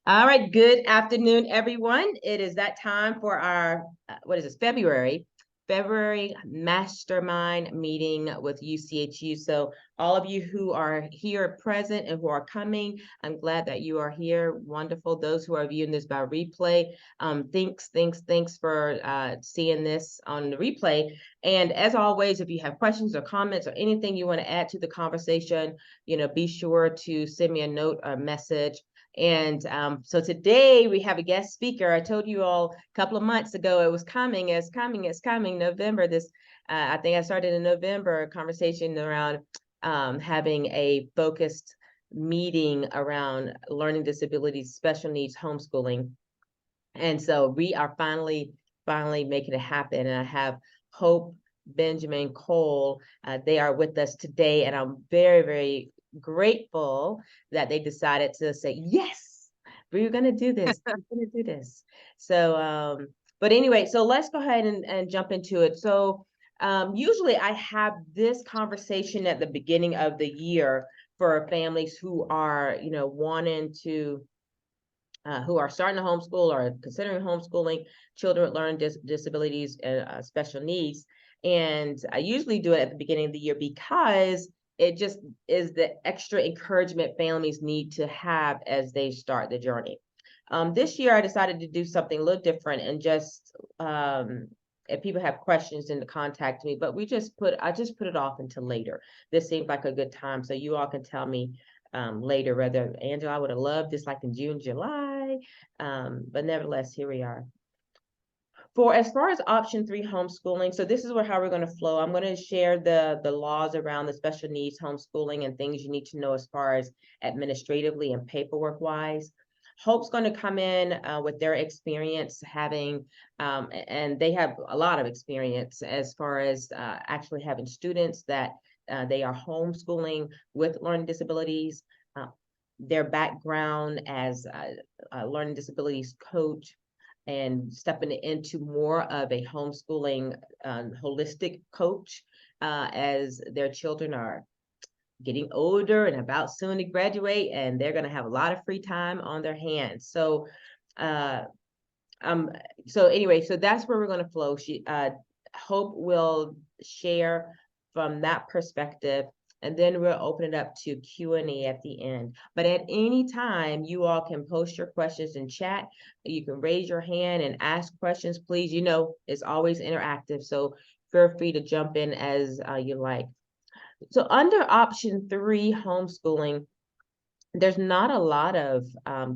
All right, good afternoon, everyone. It is that time for our, what is this, February Mastermind meeting with UCHU. So all of you who are here present and who are coming, I'm glad that you are here. Wonderful. Those who are viewing this by replay, thanks for seeing this on the replay. And as always, if you have questions or comments or anything you want to add to the conversation, be sure to send me a note or message. And so today we have a guest speaker. I told you all a couple of months ago it was coming, it's coming, November. I think I started in November, a conversation around having a focused meeting around learning disabilities, special needs, homeschooling. And so we are finally making it happen. And I have Hope, Benjamin, Cole. They are with us today, and I'm very, very grateful that they decided to say, yes, we're going to do this. We're going to do this. So, but anyway, so let's go ahead and jump into it. So usually I have this conversation at the beginning of the year for families who are, wanting to who are starting to homeschool or considering homeschooling children with learning disabilities and special needs. And I usually do it at the beginning of the year because it just is the extra encouragement families need to have as they start the journey. This year, I decided to do something a little different and just if people have questions, then to contact me. But I just put it off until later. This seemed like a good time, so you all can tell me later whether Angela, I would have loved this like in June, July, but nevertheless, here we are. As far as option 3 homeschooling, so this is how we're going to flow. I'm going to share the laws around the special needs homeschooling and things you need to know as far as administratively and paperwork wise. Hope's going to come in with their experience having, and they have a lot of experience as far as actually having students that they are homeschooling with learning disabilities, their background as a learning disabilities coach, and stepping into more of a homeschooling holistic coach as their children are getting older and about soon to graduate, and they're going to have a lot of free time on their hands. So anyway, so that's where we're going to flow. Hope will share from that perspective, and then we'll open it up to Q&A at the end. But at any time, you all can post your questions in chat. You can raise your hand and ask questions, please. It's always interactive, so feel free to jump in as you like. So under option 3, homeschooling, there's not a lot of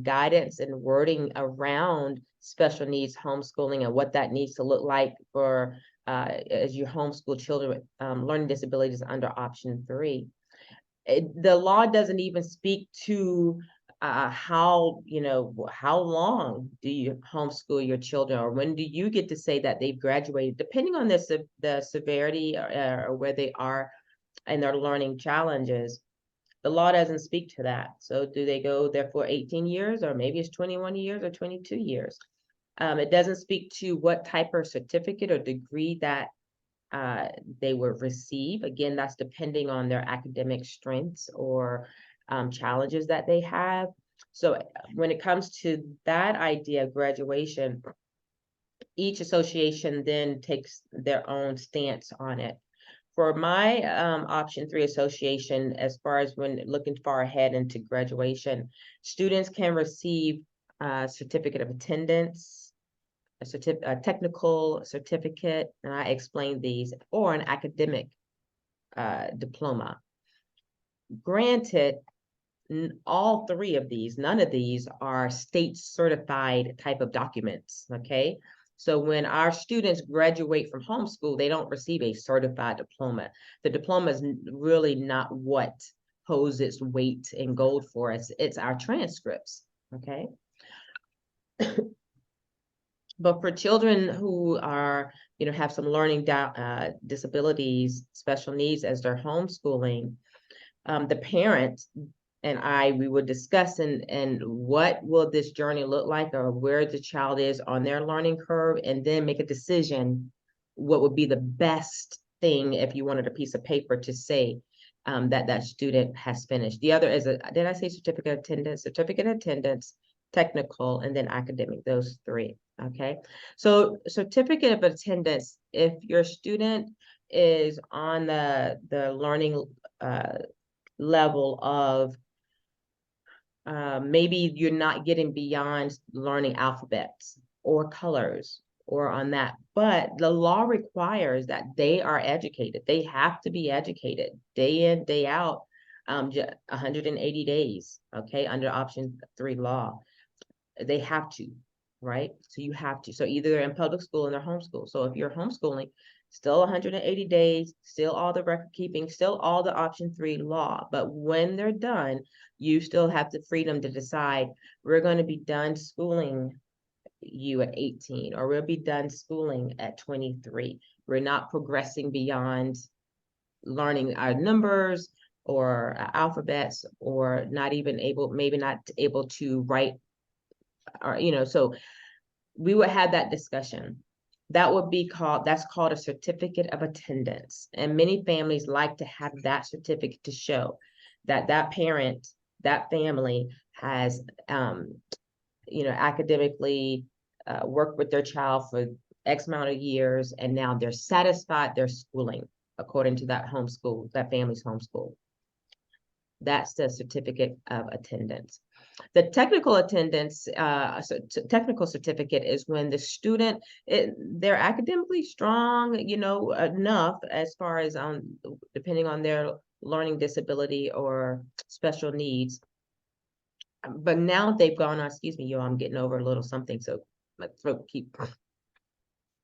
guidance and wording around special needs homeschooling and what that needs to look like for as you homeschool children with learning disabilities under option 3. The law doesn't even speak to how long do you homeschool your children, or when do you get to say that they've graduated, depending on the severity or where they are in their learning challenges. The law doesn't speak to that. So do they go there for 18 years, or maybe it's 21 years or 22 years? It doesn't speak to what type of certificate or degree that they will receive. Again, that's depending on their academic strengths or challenges that they have. So when it comes to that idea of graduation, each association then takes their own stance on it. For my option 3 association, as far as when looking far ahead into graduation, students can receive a certificate of attendance, a technical certificate, and I explained these, or an academic diploma. Granted, all 3 of these, none of these are state certified type of documents, okay? So when our students graduate from homeschool, they don't receive a certified diploma. The diploma is really not what holds its weight in gold for us. It's our transcripts, okay? But for children who are, have some learning disabilities, special needs as they're homeschooling, the parents and we would discuss and what will this journey look like, or where the child is on their learning curve, and then make a decision what would be the best thing if you wanted a piece of paper to say that student has finished. The other is did I say certificate of attendance? Certificate of attendance, technical, and then academic, those three. Okay, so certificate of attendance, if your student is on the learning level of maybe you're not getting beyond learning alphabets or colors or on that, but the law requires that they are educated. They have to be educated day in, day out, 180 days, okay, under option 3 law. They have to, right? So you have to. So either they're in public school and they're homeschooled. So if you're homeschooling, still 180 days, still all the record keeping, still all the option 3 law. But when they're done, you still have the freedom to decide, we're going to be done schooling you at 18, or we'll be done schooling at 23. We're not progressing beyond learning our numbers or alphabets, or not even able, maybe not able to write, or, so we would have that discussion. That would be called, that's called a certificate of attendance. And many families like to have that certificate to show that that parent, that family has, academically worked with their child for X amount of years, and now they're satisfied they're schooling according to that homeschool, that family's homeschool. That's the certificate of attendance. The technical attendance, technical certificate is when the student, they're academically strong, enough as far as depending on their learning disability or special needs. But now they've gone on, excuse me, I'm getting over a little something, so my throat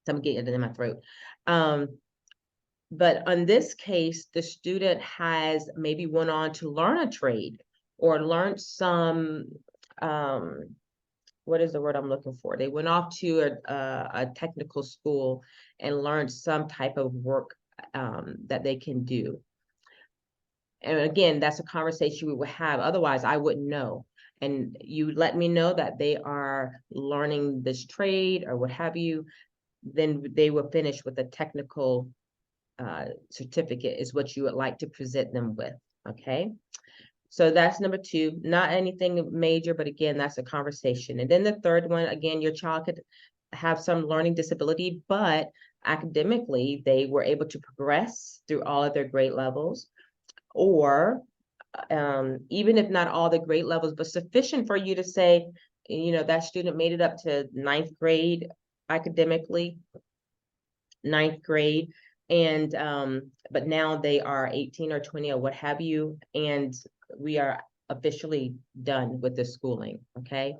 I'm getting it in my throat. But on this case, the student has maybe went on to learn a trade or learned some, what is the word I'm looking for? They went off to a technical school and learned some type of work that they can do. And again, that's a conversation we would have. Otherwise, I wouldn't know. And you let me know that they are learning this trade or what have you, then they will finish with a technical certificate is what you would like to present them with, okay? So that's number 2, not anything major, but again, that's a conversation. And then the third one, again, your child could have some learning disability, but academically, they were able to progress through all of their grade levels, or even if not all the grade levels, but sufficient for you to say, that student made it up to 9th grade academically, 9th grade, and but now they are 18 or 20 or what have you, and we are officially done with the schooling, okay?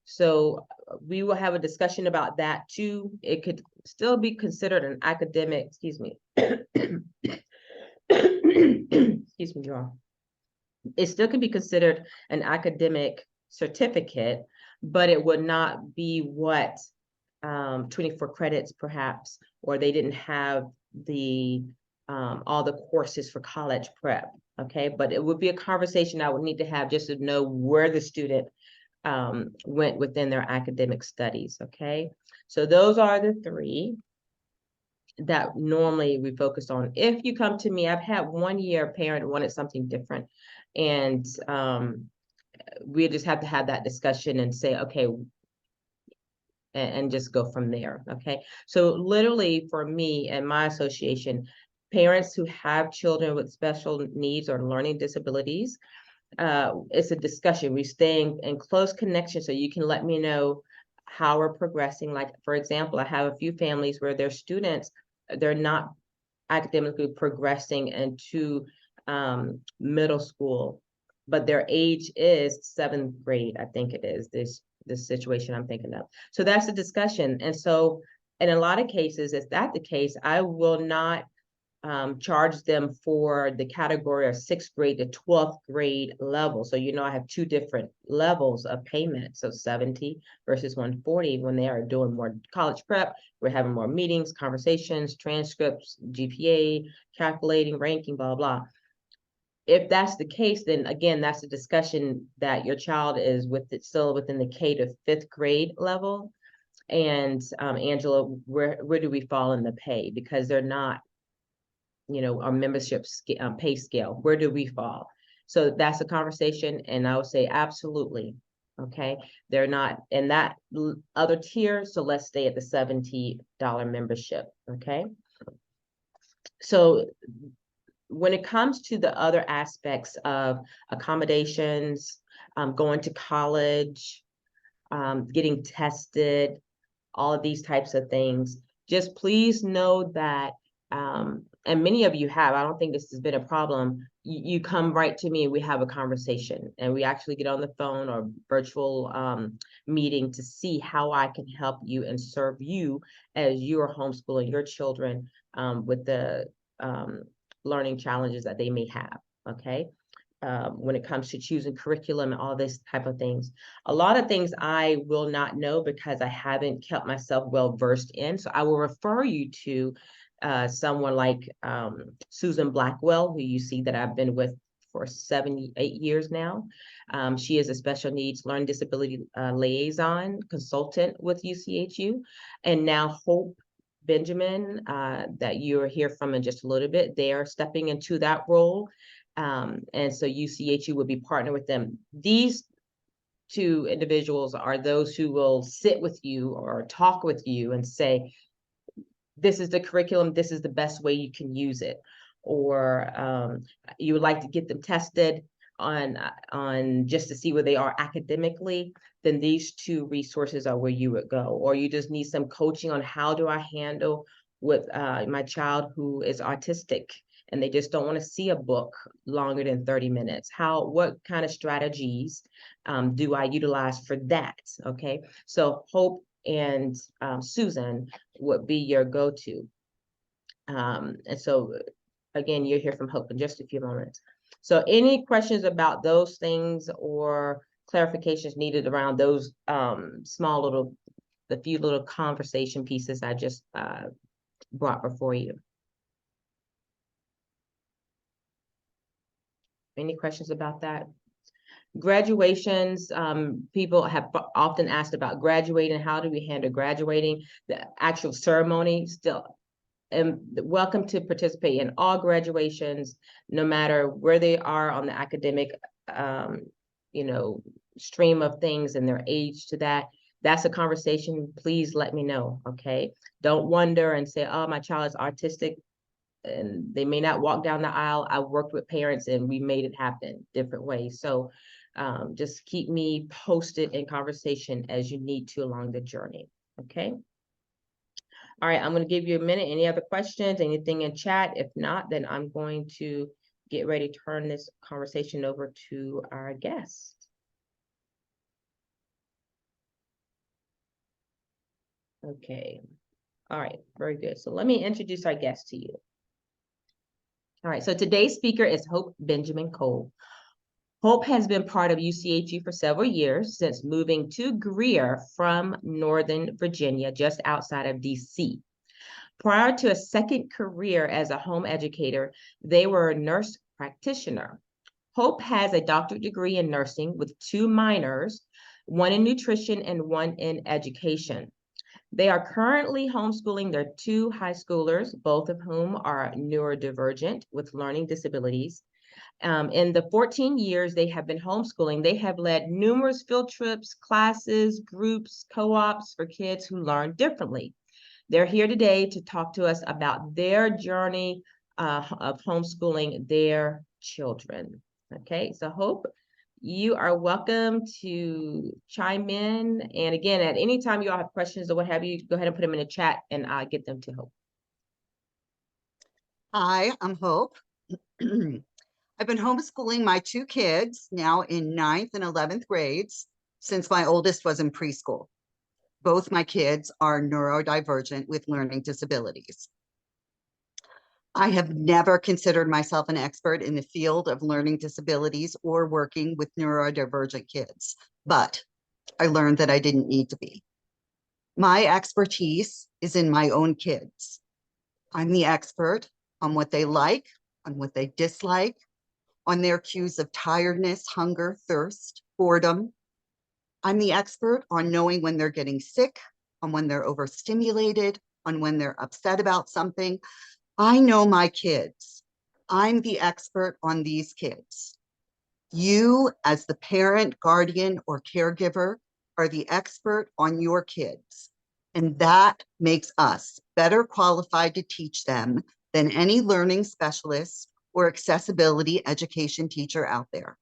So we will have a discussion about that too. It could still be considered an academic, excuse me. Excuse me, y'all. It still can be considered an academic certificate, but it would not be what 24 credits perhaps, or they didn't have the all the courses for college prep, okay? But it would be a conversation I would need to have just to know where the student went within their academic studies, okay? So those are the 3 that normally we focus on. If you come to me, I've had one year a parent wanted something different, and we just have to have that discussion and say, okay, and just go from there, okay? So literally for me and my association, parents who have children with special needs or learning disabilities, it's a discussion. We stay in close connection, so you can let me know how we're progressing. Like, for example, I have a few families where their students, they're not academically progressing into middle school, but their age is 7th grade, I think it is, this situation I'm thinking of. So that's the discussion. And so in a lot of cases, if that's the case, I will not charge them for the category of 6th grade to 12th grade level. So, I have 2 different levels of payment. So 70 versus 140 when they are doing more college prep. We're having more meetings, conversations, transcripts, GPA, calculating, ranking, blah, blah. If that's the case, then again, that's a discussion that your child is still within the K to 5th grade level. And Angela, where do we fall in the pay? Because they're not, our membership pay scale. Where do we fall? So that's a conversation, and I would say absolutely. Okay, they're not in that other tier, so let's stay at the $70 membership. Okay, so when it comes to the other aspects of accommodations, going to college, getting tested, all of these types of things, just please know that, and many of you have, I don't think this has been a problem, you come right to me and we have a conversation, and we actually get on the phone or virtual meeting to see how I can help you and serve you as you are homeschooling your children with the learning challenges that they may have, okay? When it comes to choosing curriculum and all this type of things. A lot of things I will not know because I haven't kept myself well versed in. So I will refer you to someone like Susan Blackwell, who you see that I've been with for 8 years now. She is a special needs learning disability liaison consultant with UCHU. And now Hope Benjamin, that you'll hear from in just a little bit, they are stepping into that role. And so UCHU will be partnered with them. These two individuals are those who will sit with you or talk with you and say, this is the curriculum, this is the best way you can use it. Or you would like to get them tested on just to see where they are academically, then these two resources are where you would go. Or you just need some coaching on how do I handle with my child who is autistic and they just don't want to see a book longer than 30 minutes. What kind of strategies do I utilize for that? Okay, so Hope and Susan would be your go-to. And so again, you'll hear from Hope in just a few moments. So any questions about those things or clarifications needed around those the few little conversation pieces I just brought before you? Any questions about that? Graduations, people have often asked about graduating. How do we handle graduating? The actual ceremony still, and welcome to participate in all graduations, no matter where they are on the academic, stream of things and their age to that. That's a conversation. Please let me know, okay? Don't wonder and say, oh, my child is autistic and they may not walk down the aisle. I worked with parents and we made it happen different ways. So just keep me posted in conversation as you need to along the journey, okay? All right, I'm going to give you a minute. Any other questions, anything in chat? If not, then I'm going to get ready to turn this conversation over to our guest. Okay, all right, very good. So let me introduce our guest to you. All right, so today's speaker is Hope Benjamin Cole. Hope has been part of UCHU for several years since moving to Greer from Northern Virginia, just outside of DC. Prior to a second career as a home educator, they were a nurse practitioner. Hope has a doctorate degree in nursing with 2 minors, one in nutrition and one in education. They are currently homeschooling their 2 high schoolers, both of whom are neurodivergent with learning disabilities. In the 14 years they have been homeschooling, they have led numerous field trips, classes, groups, co-ops for kids who learn differently. They're here today to talk to us about their journey of homeschooling their children. Okay, so Hope, you are welcome to chime in. And again, at any time you all have questions or what have you, go ahead and put them in the chat and I'll get them to Hope. Hi, I'm Hope. I've been homeschooling my 2 kids now in 9th and 11th grades since my oldest was in preschool. Both my kids are neurodivergent with learning disabilities. I have never considered myself an expert in the field of learning disabilities or working with neurodivergent kids, but I learned that I didn't need to be. My expertise is in my own kids. I'm the expert on what they like, on what they dislike, on their cues of tiredness, hunger, thirst, boredom. I'm the expert on knowing when they're getting sick, on when they're overstimulated, on when they're upset about something. I know my kids. I'm the expert on these kids. You, as the parent, guardian, or caregiver, are the expert on your kids, and that makes us better qualified to teach them than any learning specialist or accessibility education teacher out there.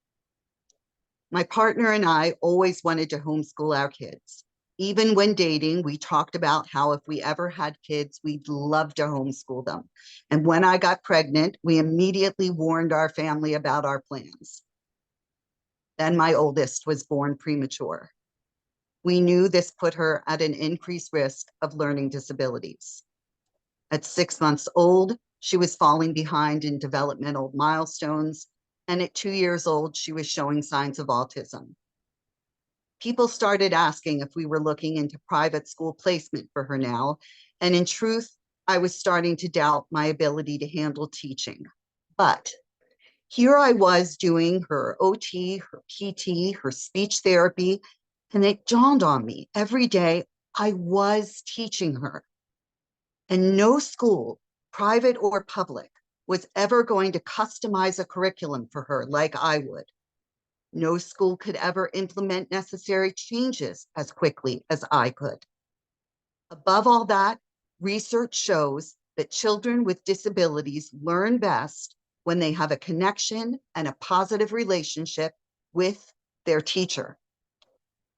My partner and I always wanted to homeschool our kids. Even when dating, we talked about how if we ever had kids, we'd love to homeschool them. And when I got pregnant, we immediately warned our family about our plans. Then my oldest was born premature. We knew this put her at an increased risk of learning disabilities. At 6 months old, she was falling behind in developmental milestones, and at 2 years old, she was showing signs of autism. People started asking if we were looking into private school placement for her now, and in truth, I was starting to doubt my ability to handle teaching. But here I was doing her OT, her PT, her speech therapy, and it dawned on me every day I was teaching her. And no school, private or public, was ever going to customize a curriculum for her like I would. No school could ever implement necessary changes as quickly as I could. Above all that, research shows that children with disabilities learn best when they have a connection and a positive relationship with their teacher.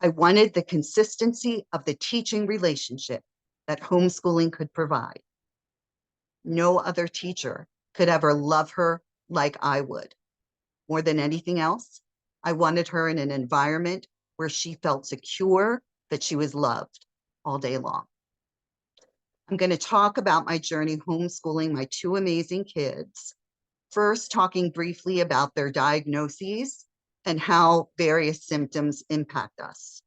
I wanted the consistency of the teaching relationship that homeschooling could provide. No other teacher could ever love her like I would. More than anything else, I wanted her in an environment where she felt secure, that she was loved all day long. I'm going to talk about my journey homeschooling my two amazing kids. First, talking briefly about their diagnoses and how various symptoms impact us.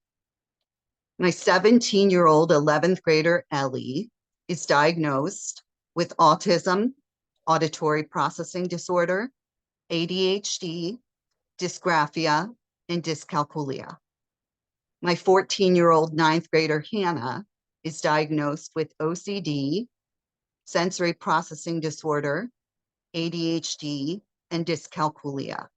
My 17-year-old 11th grader, Ellie, is diagnosed with autism, auditory processing disorder, ADHD, dysgraphia, and dyscalculia. My 14-year-old 9th grader, Hannah, is diagnosed with OCD, sensory processing disorder, ADHD, and dyscalculia.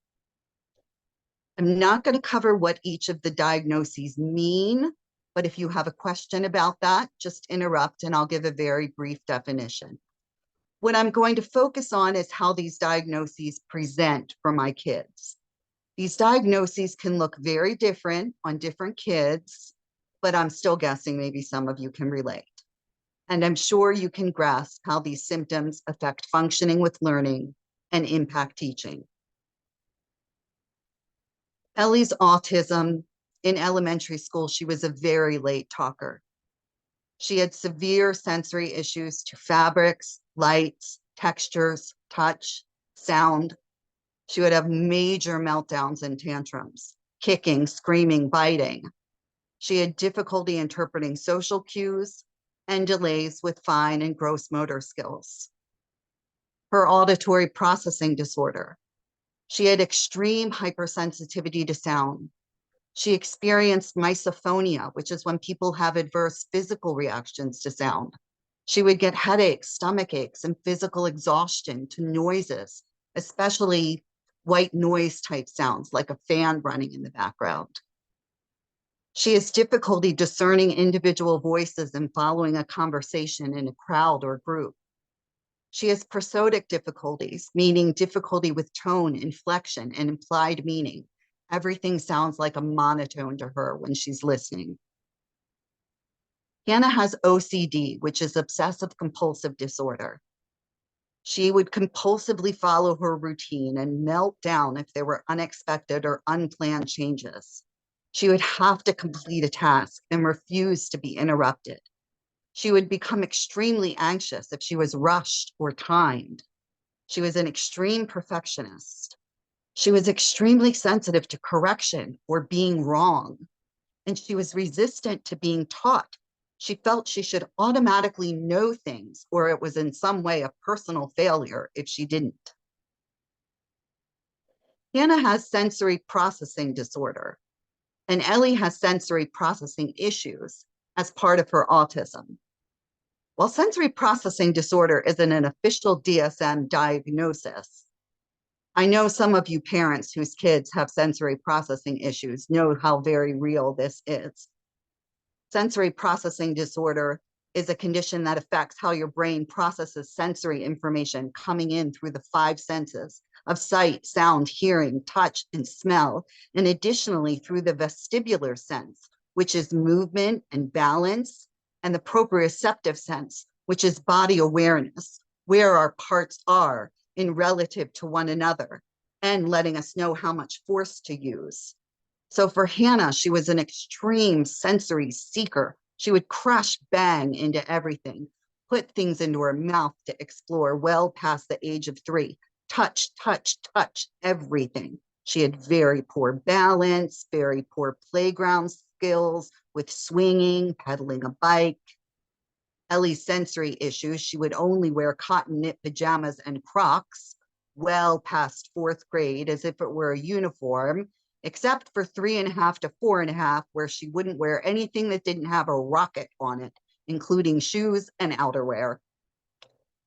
I'm not going to cover what each of the diagnoses mean, but if you have a question about that, just interrupt and I'll give a very brief definition. What I'm going to focus on is how these diagnoses present for my kids. These diagnoses can look very different on different kids, but I'm still guessing maybe some of you can relate. And I'm sure you can grasp how these symptoms affect functioning with learning and impact teaching. Ellie's autism. In elementary school, she was a very late talker. She had severe sensory issues to fabrics, lights, textures, touch, sound. She would have major meltdowns and tantrums, kicking, screaming, biting. She had difficulty interpreting social cues and delays with fine and gross motor skills. Her auditory processing disorder. She had extreme hypersensitivity to sound. She experienced misophonia, which is when people have adverse physical reactions to sound. She would get headaches, stomach aches, and physical exhaustion to noises, especially white noise type sounds like a fan running in the background. She has difficulty discerning individual voices and following a conversation in a crowd or group. She has prosodic difficulties, meaning difficulty with tone, inflection, and implied meaning. Everything sounds like a monotone to her when she's listening. Hannah has OCD, which is obsessive compulsive disorder. She would compulsively follow her routine and melt down if there were unexpected or unplanned changes. She would have to complete a task and refuse to be interrupted. She would become extremely anxious if she was rushed or timed. She was an extreme perfectionist. She was extremely sensitive to correction or being wrong, and she was resistant to being taught. She felt she should automatically know things, or it was in some way a personal failure if she didn't. Hannah has sensory processing disorder, and Ellie has sensory processing issues as part of her autism. While sensory processing disorder isn't an official DSM diagnosis, I know some of you parents whose kids have sensory processing issues know how very real this is. Sensory processing disorder is a condition that affects how your brain processes sensory information coming in through the five senses of sight, sound, hearing, touch, and smell, and additionally through the vestibular sense, which is movement and balance, and the proprioceptive sense, which is body awareness, where our parts are in relative to one another, and letting us know how much force to use. So for Hannah, she was an extreme sensory seeker. She would crush bang into everything, put things into her mouth to explore well past the age of 3. Touch, touch, touch, everything. She had very poor balance, very poor playground skills with swinging, pedaling a bike. Ellie's sensory issues, she would only wear cotton knit pajamas and Crocs well past 4th grade as if it were a uniform, except for 3.5 to 4.5, where she wouldn't wear anything that didn't have a rocket on it, including shoes and outerwear.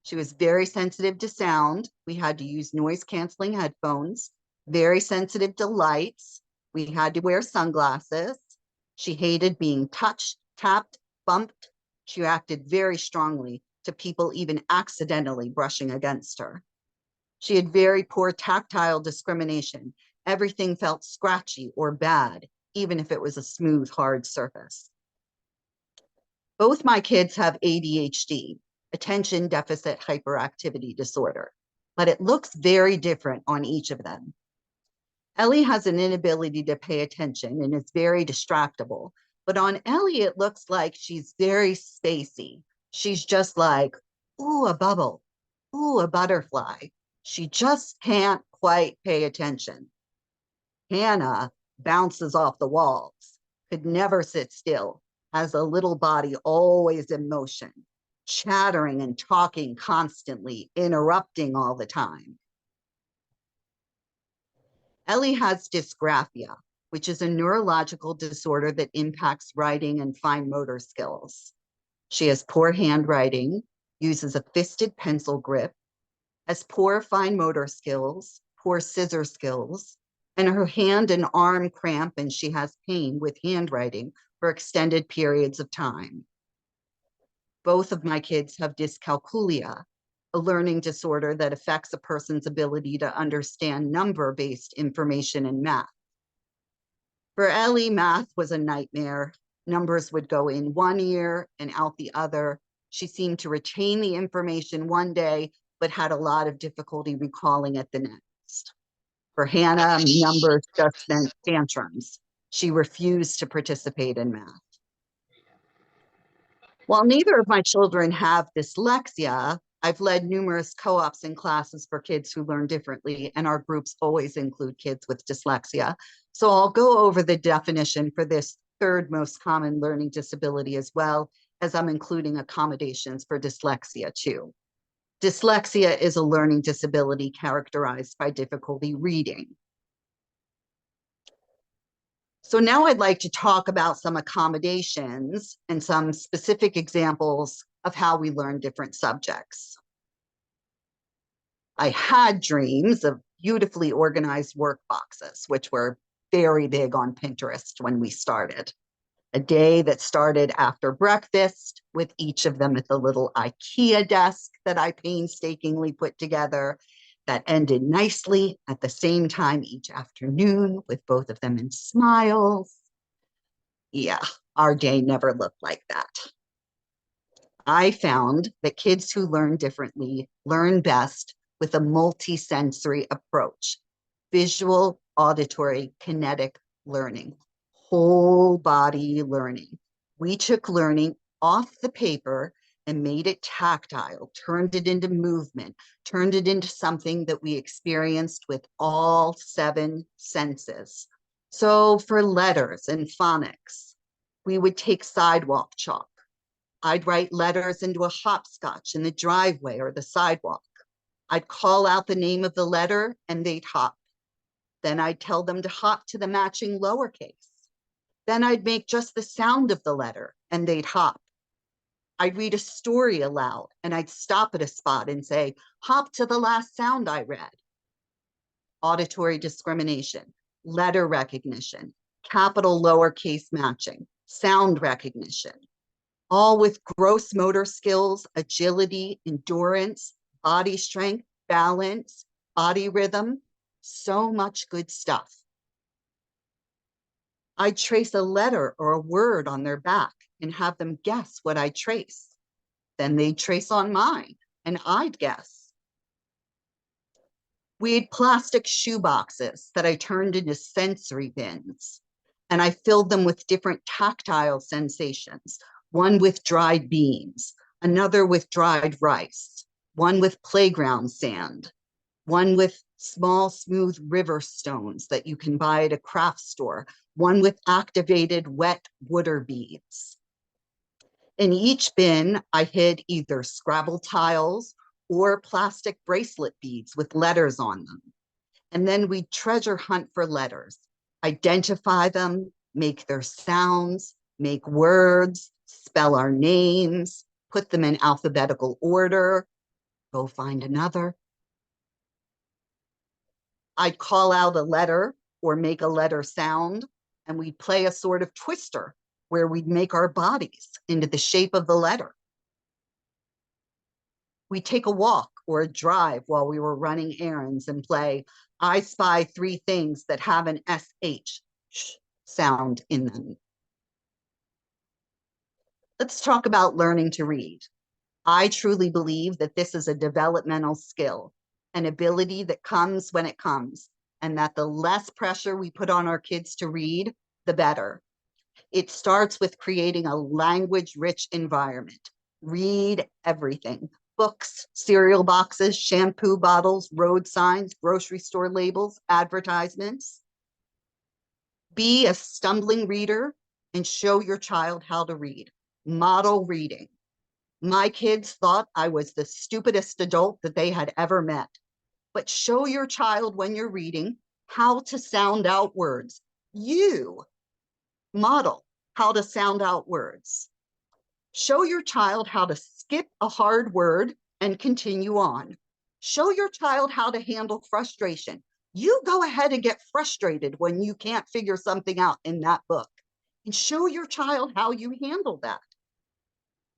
She was very sensitive to sound. We had to use noise canceling headphones, very sensitive to lights. We had to wear sunglasses. She hated being touched, tapped, bumped. She acted very strongly to people even accidentally brushing against her. She had very poor tactile discrimination. Everything felt scratchy or bad, even if it was a smooth, hard surface. Both my kids have ADHD, attention deficit hyperactivity disorder, but it looks very different on each of them. Ellie has an inability to pay attention and is very distractible, but on Ellie, it looks like she's very spacey. She's just like, ooh, a bubble, ooh, a butterfly. She just can't quite pay attention. Hannah bounces off the walls, could never sit still, has a little body always in motion, chattering and talking constantly, interrupting all the time. Ellie has dysgraphia, which is a neurological disorder that impacts writing and fine motor skills. She has poor handwriting, uses a fisted pencil grip, has poor fine motor skills, poor scissor skills, and her hand and arm cramp, and she has pain with handwriting for extended periods of time. Both of my kids have dyscalculia, a learning disorder that affects a person's ability to understand number-based information in math. For Ellie, math was a nightmare. Numbers would go in one ear and out the other. She seemed to retain the information one day, but had a lot of difficulty recalling it the next. For Hannah, numbers just meant tantrums. She refused to participate in math. While neither of my children have dyslexia, I've led numerous co-ops and classes for kids who learn differently, and our groups always include kids with dyslexia. So I'll go over the definition for this third most common learning disability as well, as I'm including accommodations for dyslexia too. Dyslexia is a learning disability characterized by difficulty reading. So now I'd like to talk about some accommodations and some specific examples of how we learn different subjects. I had dreams of beautifully organized work boxes, which were very big on Pinterest when we started. A day that started after breakfast with each of them at the little IKEA desk that I painstakingly put together, that ended nicely at the same time each afternoon with both of them in smiles. Yeah, our day never looked like that. I found that kids who learn differently learn best with a multisensory approach: visual, auditory, kinetic learning, whole body learning. We took learning off the paper and made it tactile, turned it into movement, turned it into something that we experienced with all 7 senses. So for letters and phonics, we would take sidewalk chalk. I'd write letters into a hopscotch in the driveway or the sidewalk. I'd call out the name of the letter and they'd hop. Then I'd tell them to hop to the matching lowercase. Then I'd make just the sound of the letter and they'd hop. I'd read a story aloud and I'd stop at a spot and say, hop to the last sound I read. auditory discrimination, letter recognition, capital lowercase matching, sound recognition, all with gross motor skills, agility, endurance, body strength, balance, body rhythm, so much good stuff. I'd trace a letter or a word on their back and have them guess what I trace. Then they'd trace on mine and I'd guess. We had plastic shoe boxes that I turned into sensory bins, and I filled them with different tactile sensations, one with dried beans, another with dried rice, one with playground sand, one with small, smooth river stones that you can buy at a craft store, one with activated wet water beads. In each bin, I hid either Scrabble tiles or plastic bracelet beads with letters on them. And then we'd treasure hunt for letters, identify them, make their sounds, make words, spell our names, put them in alphabetical order, go find another. I'd call out a letter or make a letter sound, and we'd play a sort of twister where we'd make our bodies into the shape of the letter. We'd take a walk or a drive while we were running errands and play, I spy 3 things that have an SH sound in them. Let's talk about learning to read. I truly believe that this is a developmental skill, an ability that comes when it comes, and that the less pressure we put on our kids to read, the better. It starts with creating a language-rich environment. Read everything. Books, cereal boxes, shampoo bottles, road signs, grocery store labels, advertisements. Be a stumbling reader and show your child how to read. Model reading. My kids thought I was the stupidest adult that they had ever met. But show your child when you're reading how to sound out words. You model how to sound out words. Show your child how to skip a hard word and continue on. Show your child how to handle frustration. You go ahead and get frustrated when you can't figure something out in that book, and show your child how you handle that.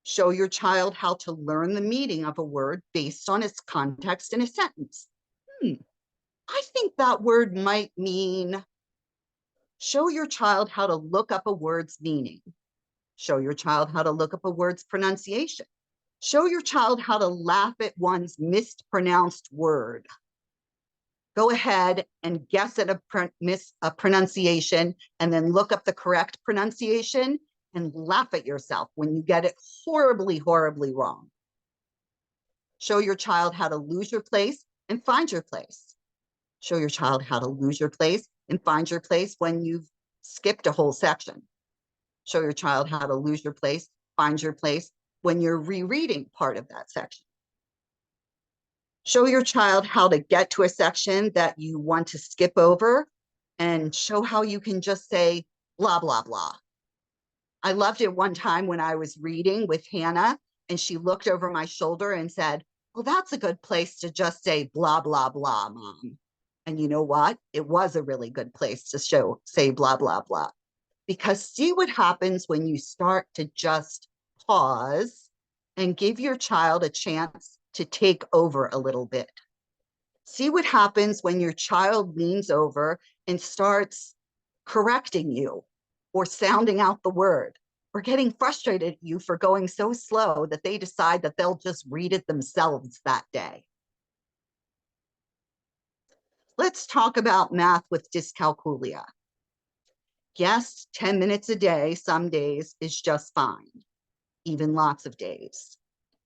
Show your child how to learn the meaning of a word based on its context in a sentence. I think that word might mean. Show your child how to look up a word's meaning. Show your child how to look up a word's pronunciation. Show your child how to laugh at one's mispronounced word. Go ahead and guess at a pronunciation and then look up the correct pronunciation and laugh at yourself when you get it horribly, horribly wrong. Show your child how to lose your place and find your place. Show your child how to lose your place and find your place when you've skipped a whole section. Show your child how to lose your place, find your place when you're rereading part of that section. Show your child how to get to a section that you want to skip over and show how you can just say blah, blah, blah. I loved it one time when I was reading with Hannah and she looked over my shoulder and said, well, that's a good place to just say blah, blah, blah, Mom. And you know what? It was a really good place to say blah, blah, blah. Because see what happens when you start to just pause and give your child a chance to take over a little bit. See what happens when your child leans over and starts correcting you or sounding out the word or getting frustrated at you for going so slow that they decide that they'll just read it themselves that day. Let's talk about math with dyscalculia. Yes, 10 minutes a day, some days is just fine, even lots of days,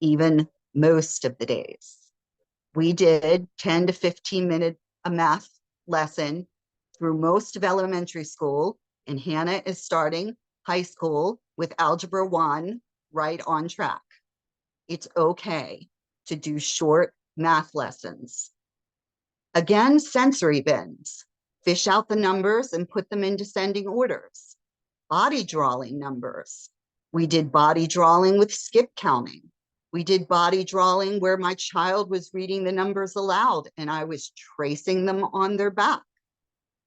even most of the days. We did 10 to 15 minute a math lesson through most of elementary school, and Hannah is starting high school with Algebra 1 right on track. It's okay to do short math lessons. Again, sensory bins. Fish out the numbers and put them in descending orders. Body drawing numbers. We did body drawing with skip counting. We did body drawing where my child was reading the numbers aloud and I was tracing them on their back.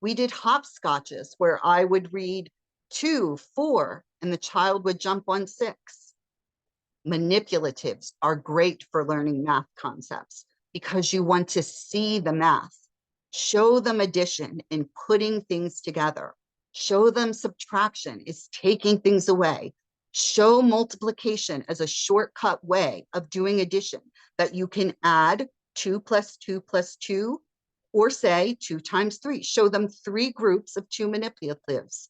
We did hopscotches where I would read 2, 4, and the child would jump on 6. Manipulatives are great for learning math concepts because you want to see the math. Show them addition in putting things together. Show them subtraction is taking things away. Show multiplication as a shortcut way of doing addition, that you can add 2 plus 2 plus 2, or say 2 times 3. Show them 3 groups of 2 manipulatives.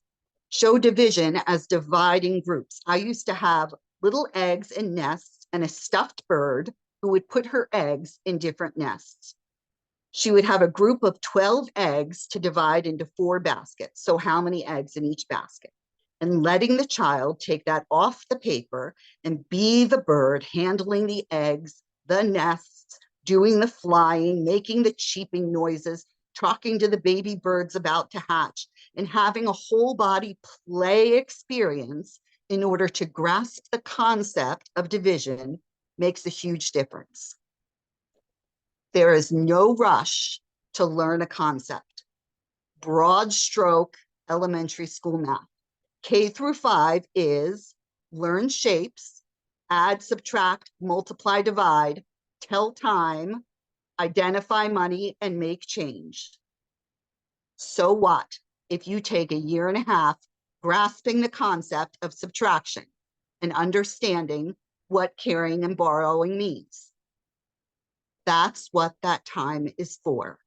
Show division as dividing groups. I used to have little eggs in nests and a stuffed bird who would put her eggs in different nests. She would have a group of 12 eggs to divide into 4 baskets. So how many eggs in each basket? And letting the child take that off the paper and be the bird, handling the eggs, the nests, doing the flying, making the cheeping noises, talking to the baby birds about to hatch, and having a whole body play experience in order to grasp the concept of division makes a huge difference. There is no rush to learn a concept. Broad stroke elementary school math. K through 5 is learn shapes, add, subtract, multiply, divide, tell time, identify money, and make change. So what if you take a year and a half grasping the concept of subtraction and understanding what carrying and borrowing means? That's what that time is for.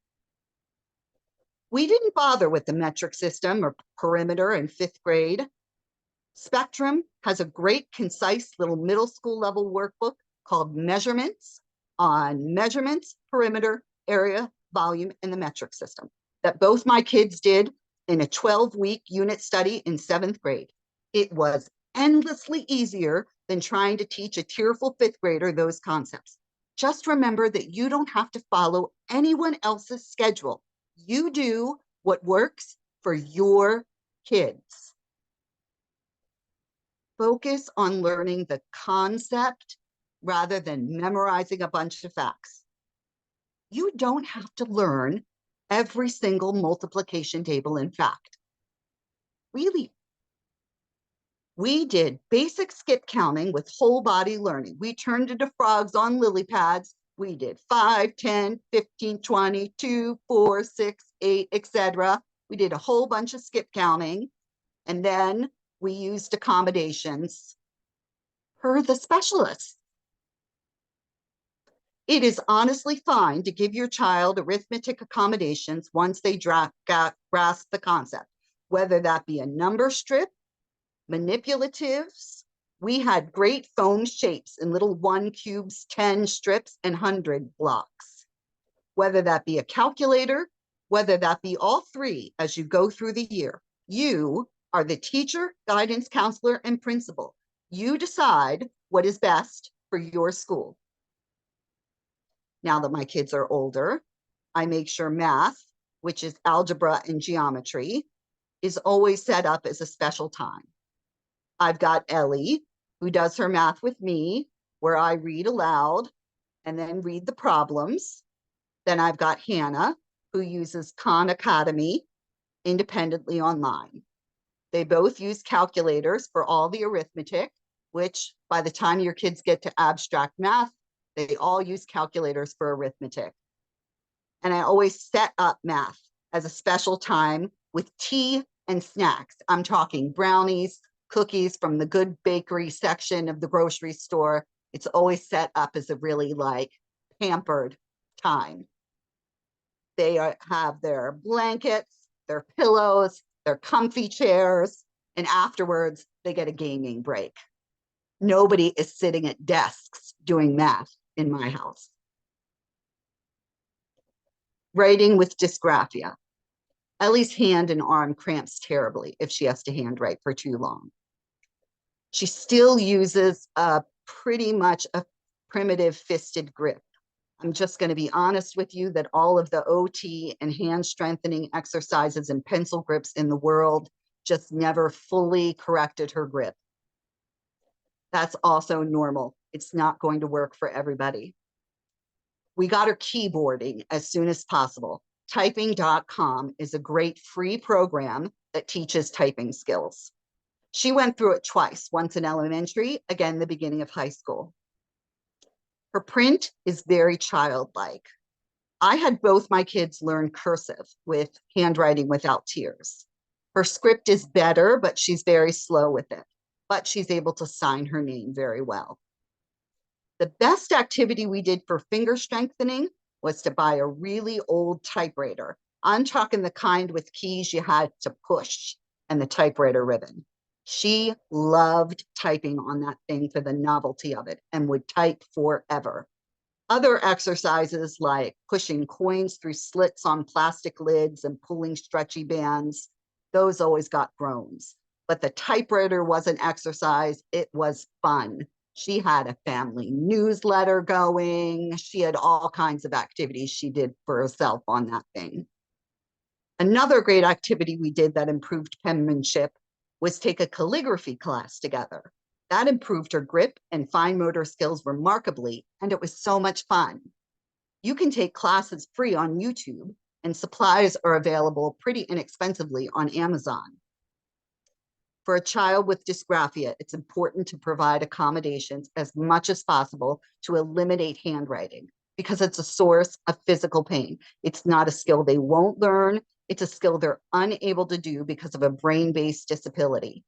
We didn't bother with the metric system or perimeter in 5th grade. Spectrum has a great, concise little middle school level workbook called Measurements on measurements, perimeter, area, volume, and the metric system that both my kids did in a 12-week unit study in 7th grade. It was endlessly easier than trying to teach a tearful 5th grader those concepts. Just remember that you don't have to follow anyone else's schedule. You do what works for your kids. Focus on learning the concept rather than memorizing a bunch of facts. You don't have to learn every single multiplication table in fact. Really. We did basic skip counting with whole body learning. We turned into frogs on lily pads. We did 5, 10, 15, 20, 2, 4, 6, 8, etc. We did a whole bunch of skip counting. And then we used accommodations per the specialist. It is honestly fine to give your child arithmetic accommodations once they grasp the concept, whether that be a number strip, manipulatives. We had great foam shapes in little 1 cubes, 10 strips, and 100 blocks. Whether that be a calculator, whether that be all 3 as you go through the year, you are the teacher, guidance counselor, and principal. You decide what is best for your school. Now that my kids are older, I make sure math, which is algebra and geometry, is always set up as a special time. I've got Ellie, who does her math with me, where I read aloud and then read the problems. Then I've got Hannah, who uses Khan Academy independently online. They both use calculators for all the arithmetic, which by the time your kids get to abstract math, they all use calculators for arithmetic. And I always set up math as a special time with tea and snacks. I'm talking brownies, cookies from the good bakery section of the grocery store. It's always set up as a really pampered time. They have their blankets, their pillows, their comfy chairs, and afterwards they get a gaming break. Nobody is sitting at desks doing math in my house. Writing with dysgraphia. Ellie's hand and arm cramps terribly if she has to handwrite for too long. She still uses pretty much a primitive fisted grip. I'm just going to be honest with you that all of the OT and hand strengthening exercises and pencil grips in the world just never fully corrected her grip. That's also normal It's not going to work for everybody. We got her keyboarding as soon as possible. Typing.com is a great free program that teaches typing skills. She went through it twice, once in elementary, again, the beginning of high school. Her print is very childlike. I had both my kids learn cursive with handwriting without tears. Her script is better, but she's very slow with it. But she's able to sign her name very well. The best activity we did for finger strengthening was to buy a really old typewriter. I'm talking the kind with keys you had to push and the typewriter ribbon. She loved typing on that thing for the novelty of it and would type forever. Other exercises like pushing coins through slits on plastic lids and pulling stretchy bands, those always got groans. But the typewriter was an exercise. It was fun. She had a family newsletter going. She had all kinds of activities she did for herself on that thing. Another great activity we did that improved penmanship was take a calligraphy class together. That improved her grip and fine motor skills remarkably, and it was so much fun. You can take classes free on YouTube, and supplies are available pretty inexpensively on Amazon. For a child with dysgraphia, it's important to provide accommodations as much as possible to eliminate handwriting because it's a source of physical pain. It's not a skill they won't learn. It's a skill they're unable to do because of a brain-based disability.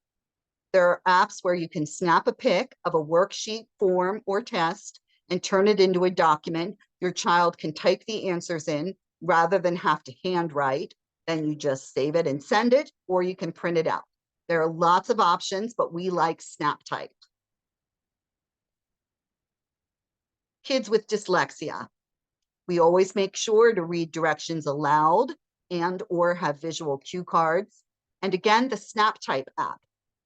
There are apps where you can snap a pic of a worksheet, form, or test and turn it into a document. Your child can type the answers in rather than have to handwrite. Then you just save it and send it, or you can print it out. There are lots of options, but we like SnapType. Kids with dyslexia. We always make sure to read directions aloud and or have visual cue cards. And again, the SnapType app,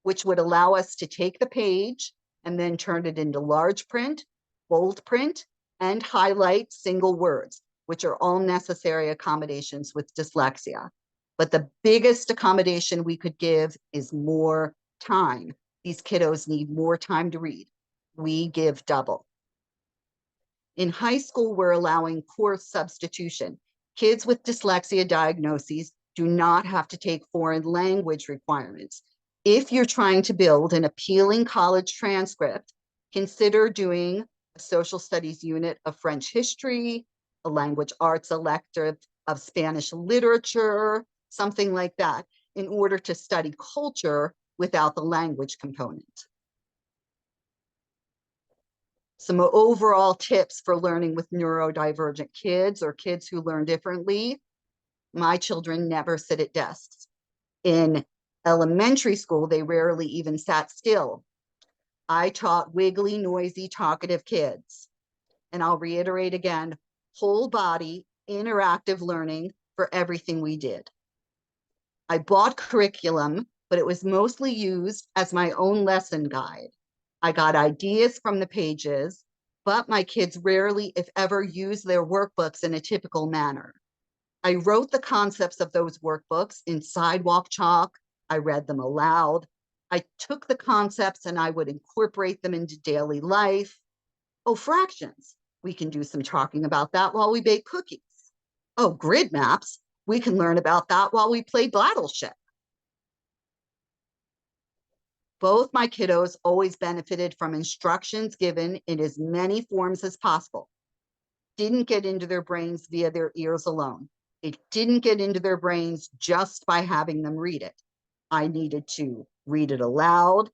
which would allow us to take the page and then turn it into large print, bold print, and highlight single words, which are all necessary accommodations with dyslexia. But the biggest accommodation we could give is more time. These kiddos need more time to read. We give double. In high school, we're allowing course substitution. Kids with dyslexia diagnoses do not have to take foreign language requirements. If you're trying to build an appealing college transcript, consider doing a social studies unit of French history, a language arts elective of Spanish literature, something like that, in order to study culture without the language component. Some overall tips for learning with neurodivergent kids or kids who learn differently. My children never sit at desks. In elementary school, they rarely even sat still. I taught wiggly, noisy, talkative kids. And I'll reiterate again, whole body, interactive learning for everything we did. I bought curriculum, but it was mostly used as my own lesson guide. I got ideas from the pages, but my kids rarely, if ever, used their workbooks in a typical manner. I wrote the concepts of those workbooks in sidewalk chalk. I read them aloud. I took the concepts and I would incorporate them into daily life. Oh, fractions. We can do some talking about that while we bake cookies. Oh, grid maps. We can learn about that while we play Battleship. Both my kiddos always benefited from instructions given in as many forms as possible. Didn't get into their brains via their ears alone. It didn't get into their brains just by having them read it. I needed to read it aloud,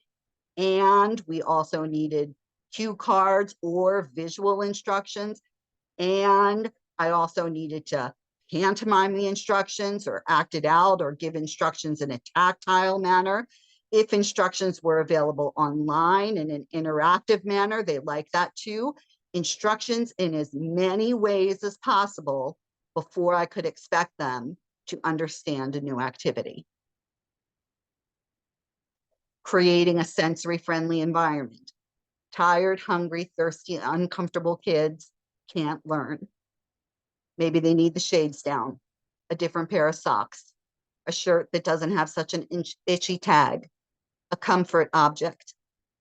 and we also needed cue cards or visual instructions, and I also needed to pantomime the instructions or act it out or give instructions in a tactile manner. If instructions were available online in an interactive manner, they like that too. Instructions in as many ways as possible before I could expect them to understand a new activity. Creating a sensory-friendly environment. Tired, hungry, thirsty, uncomfortable kids can't learn. Maybe they need the shades down, a different pair of socks, a shirt that doesn't have such an itchy tag, a comfort object,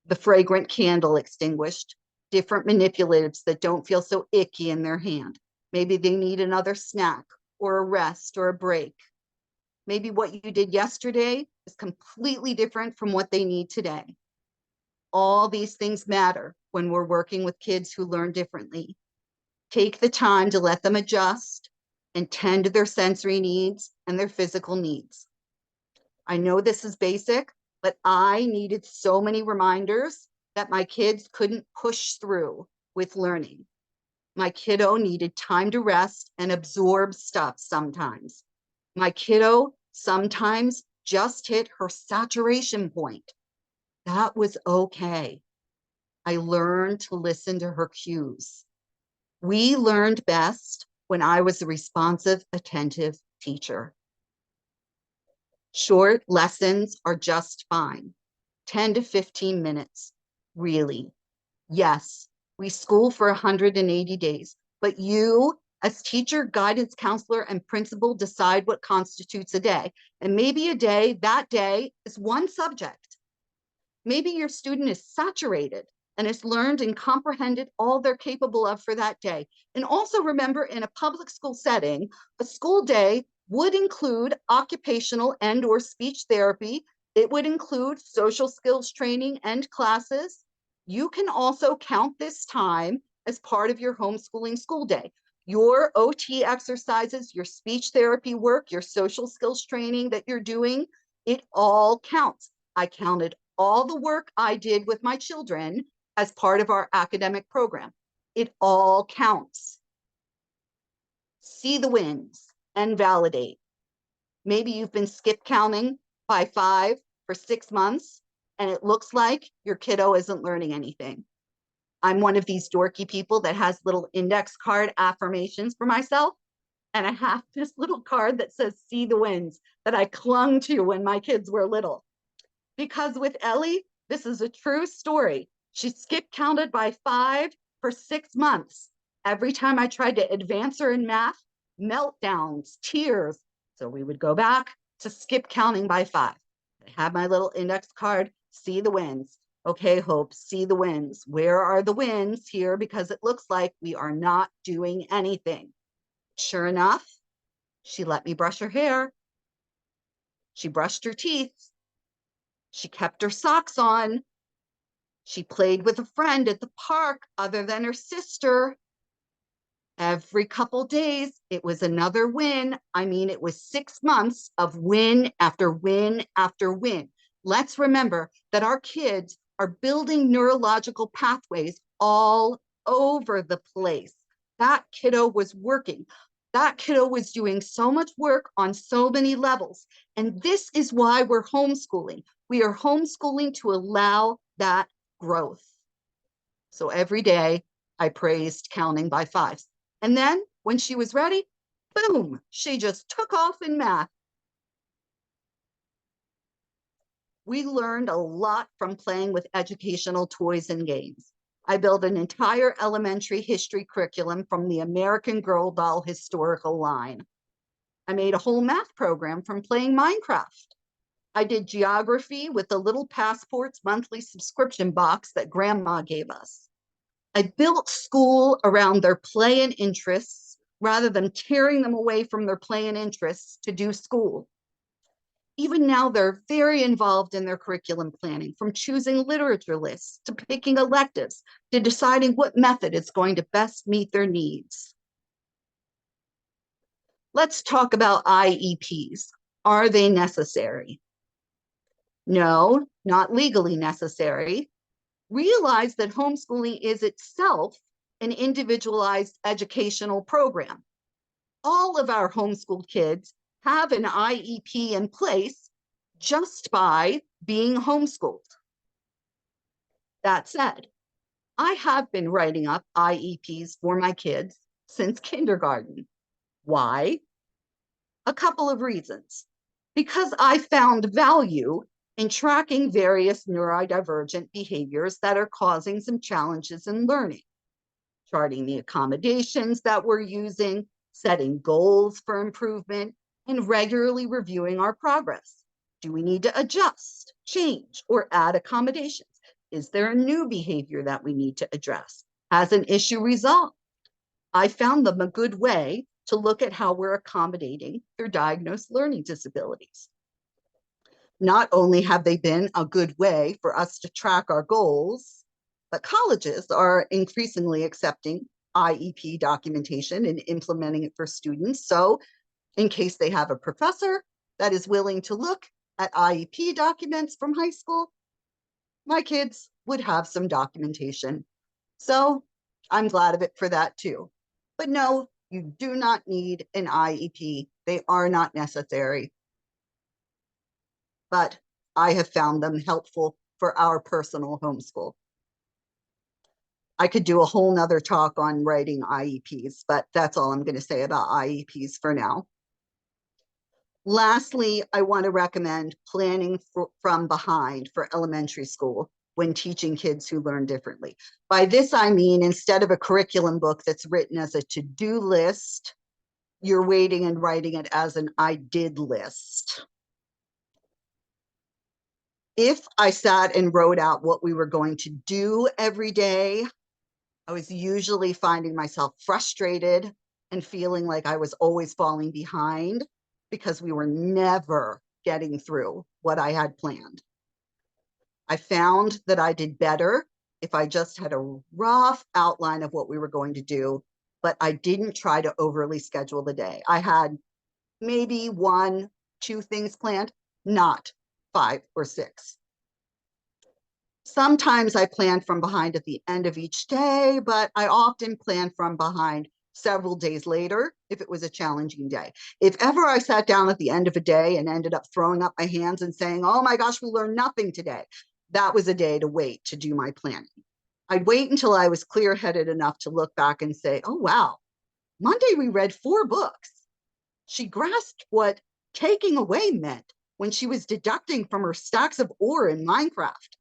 the fragrant candle extinguished, different manipulatives that don't feel so icky in their hand. Maybe they need another snack or a rest or a break. Maybe what you did yesterday is completely different from what they need today. All these things matter when we're working with kids who learn differently. Take the time to let them adjust and tend to their sensory needs and their physical needs. I know this is basic, but I needed so many reminders that my kids couldn't push through with learning. My kiddo needed time to rest and absorb stuff sometimes. My kiddo sometimes just hit her saturation point. That was okay. I learned to listen to her cues. We learned best when I was a responsive, attentive teacher. Short lessons are just fine. 10 to 15 minutes, really. Yes, we school for 180 days, but you, as teacher, guidance counselor, and principal, decide what constitutes a day. And maybe that day is one subject. Maybe your student is saturated and has learned and comprehended all they're capable of for that day. And also remember, in a public school setting, a school day would include occupational and or speech therapy. It would include social skills training and classes. You can also count this time as part of your homeschooling school day. Your OT exercises, your speech therapy work, your social skills training that you're doing, it all counts. I counted all the work I did with my children as part of our academic program. It all counts. See the wins and validate. Maybe you've been skip counting by 5 for 6 months, and it looks like your kiddo isn't learning anything. I'm one of these dorky people that has little index card affirmations for myself, and I have this little card that says see the wins that I clung to when my kids were little. Because with Ellie, this is a true story. She skip counted by 5 for 6 months. Every time I tried to advance her in math, meltdowns, tears. So we would go back to skip counting by 5. I had my little index card, see the wins. Okay, Hope, see the wins. Where are the wins here? Because it looks like we are not doing anything. Sure enough, she let me brush her hair. She brushed her teeth. She kept her socks on. She played with a friend at the park other than her sister. Every couple days, it was another win. I mean, it was 6 months of win after win after win. Let's remember that our kids are building neurological pathways all over the place. That kiddo was working. That kiddo was doing so much work on so many levels. And this is why we're homeschooling. We are homeschooling to allow that growth. So every day I praised counting by 5s. And then when she was ready, boom, she just took off in math. We learned a lot from playing with educational toys and games. I built an entire elementary history curriculum from the American Girl doll historical line. I made a whole math program from playing Minecraft. I did geography with the Little Passports monthly subscription box that Grandma gave us. I built school around their play and interests rather than tearing them away from their play and interests to do school. Even now, they're very involved in their curriculum planning, from choosing literature lists to picking electives to deciding what method is going to best meet their needs. Let's talk about IEPs. Are they necessary? No, not legally necessary. Realize that homeschooling is itself an individualized educational program. All of our homeschooled kids have an IEP in place just by being homeschooled. That said, I have been writing up IEPs for my kids since kindergarten. Why? A couple of reasons. Because I found value in tracking various neurodivergent behaviors that are causing some challenges in learning, charting the accommodations that we're using, setting goals for improvement, and regularly reviewing our progress. Do we need to adjust, change, or add accommodations? Is there a new behavior that we need to address? Has an issue resolved? I found them a good way to look at how we're accommodating their diagnosed learning disabilities. Not only have they been a good way for us to track our goals, but colleges are increasingly accepting IEP documentation and implementing it for students. So in case they have a professor that is willing to look at IEP documents from high school, my kids would have some documentation. So I'm glad of it for that too. But no, you do not need an IEP. They are not necessary. But I have found them helpful for our personal homeschool. I could do a whole nother talk on writing IEPs, but that's all I'm going to say about IEPs for now. Lastly, I want to recommend planning from behind for elementary school when teaching kids who learn differently. By this, I mean, instead of a curriculum book that's written as a to-do list, you're waiting and writing it as an I did list. If I sat and wrote out what we were going to do every day, I was usually finding myself frustrated and feeling like I was always falling behind because we were never getting through what I had planned. I found that I did better if I just had a rough outline of what we were going to do, but I didn't try to overly schedule the day. I had maybe 1, 2 things planned, not 5 or 6. Sometimes I plan from behind at the end of each day, but I often plan from behind several days later if it was a challenging day. If ever I sat down at the end of a day and ended up throwing up my hands and saying, oh my gosh, we learned nothing today, that was a day to wait to do my planning. I'd wait until I was clear-headed enough to look back and say, oh wow, Monday we read 4 books. She grasped what taking away meant when she was deducting from her stacks of ore in Minecraft.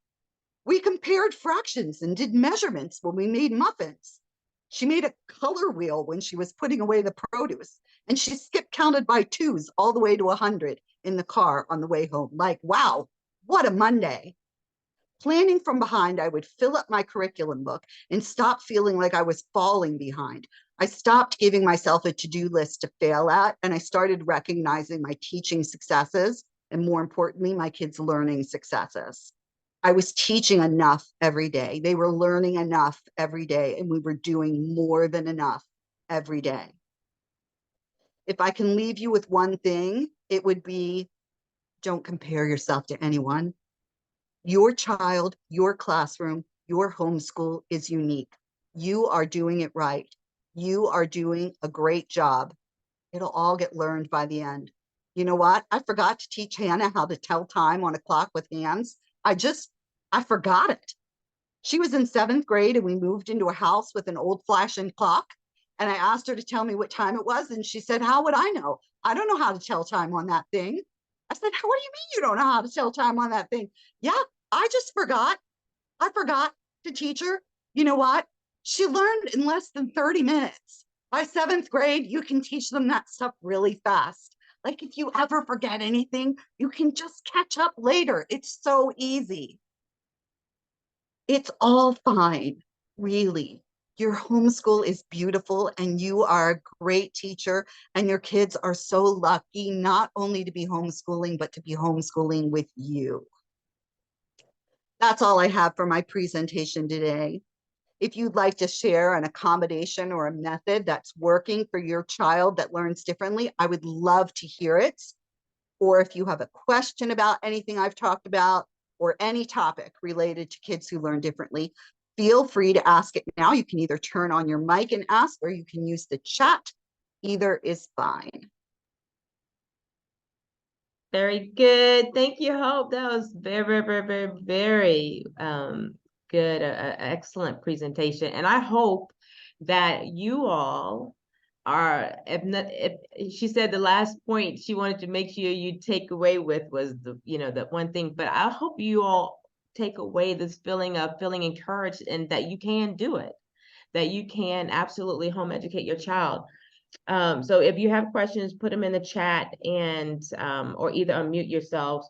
We compared fractions and did measurements when we made muffins. She made a color wheel when she was putting away the produce, and she skip counted by 2s all the way to 100 in the car on the way home. Like, wow, what a Monday. Planning from behind, I would fill up my curriculum book and stop feeling like I was falling behind. I stopped giving myself a to-do list to fail at, and I started recognizing my teaching successes, and more importantly, my kids' learning successes. I was teaching enough every day. They were learning enough every day, and we were doing more than enough every day. If I can leave you with one thing, it would be, don't compare yourself to anyone. Your child, your classroom, your homeschool is unique. You are doing it right. You are doing a great job. It'll all get learned by the end. You know what? I forgot to teach Hannah how to tell time on a clock with hands. I forgot it. She was in 7th grade and we moved into a house with an old flashing clock. And I asked her to tell me what time it was. And she said, how would I know? I don't know how to tell time on that thing. I said, what do you mean you don't know how to tell time on that thing? Yeah, I just forgot. I forgot to teach her. You know what? She learned in less than 30 minutes. By 7th grade, you can teach them that stuff really fast. Like if you ever forget anything, you can just catch up later. It's so easy. It's all fine, really. Your homeschool is beautiful and you are a great teacher and your kids are so lucky not only to be homeschooling, but to be homeschooling with you. That's all I have for my presentation today. If you'd like to share an accommodation or a method that's working for your child that learns differently, I would love to hear it. Or if you have a question about anything I've talked about or any topic related to kids who learn differently, feel free to ask it now. You can either turn on your mic and ask, or you can use the chat. Either is fine. Very good. Thank you, Hope. That was very good, excellent presentation. And I hope that you all are, if not, if she said the last point she wanted to make sure you take away with was that one thing, but I hope you all take away this feeling of feeling encouraged and that you can do it, that you can absolutely home educate your child. So if you have questions, put them in the chat and or either unmute yourselves.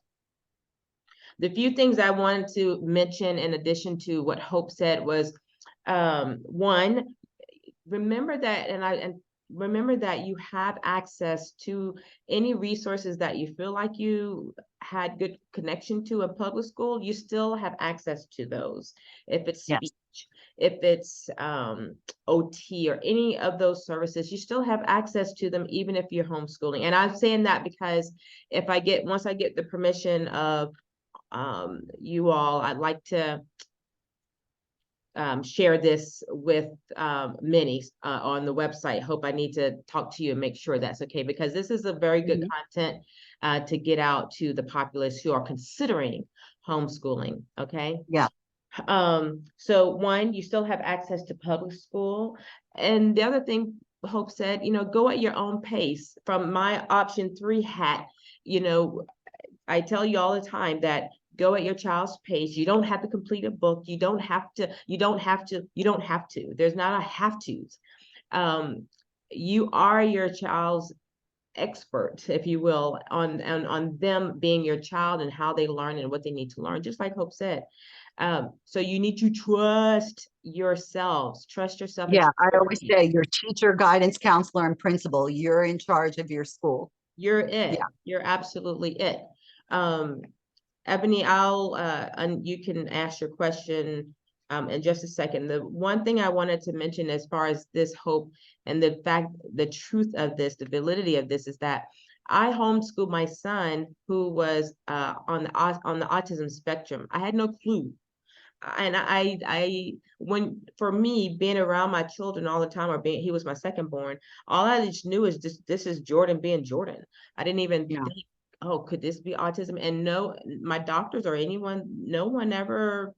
The few things I wanted to mention in addition to what Hope said was, one, remember that, and remember that you have access to any resources that you feel like you had good connection to in public school. You still have access to those. If it's Yes. speech, if it's OT or any of those services, you still have access to them, even if you're homeschooling. And I'm saying that because once I get the permission of you all, I'd like to share this with many on the website. Hope, I need to talk to you and make sure that's okay, because this is a very good content to get out to the populace who are considering homeschooling. Okay. Yeah. So one, you still have access to public school. And the other thing Hope said, go at your own pace. From my option 3 hat, I tell you all the time that go at your child's pace. You don't have to complete a book. You don't have to. There's not a have to's. You are your child's expert, if you will, on them being your child and how they learn and what they need to learn, just like Hope said. So you need to trust yourselves. Trust yourself. Yeah, I always say your teacher, guidance counselor, and principal, you're in charge of your school. You're it. Yeah. You're absolutely it. Ebony, and you can ask your question in just a second. The one thing I wanted to mention as far as this, Hope, and the truth of this, the validity of this, is that I homeschooled my son who was on the autism spectrum. I had no clue. And when, for me, being around my children all the time, he was my second born, all I just knew is this is Jordan being Jordan. I didn't even think, oh, could this be autism? And no, my doctors or no one ever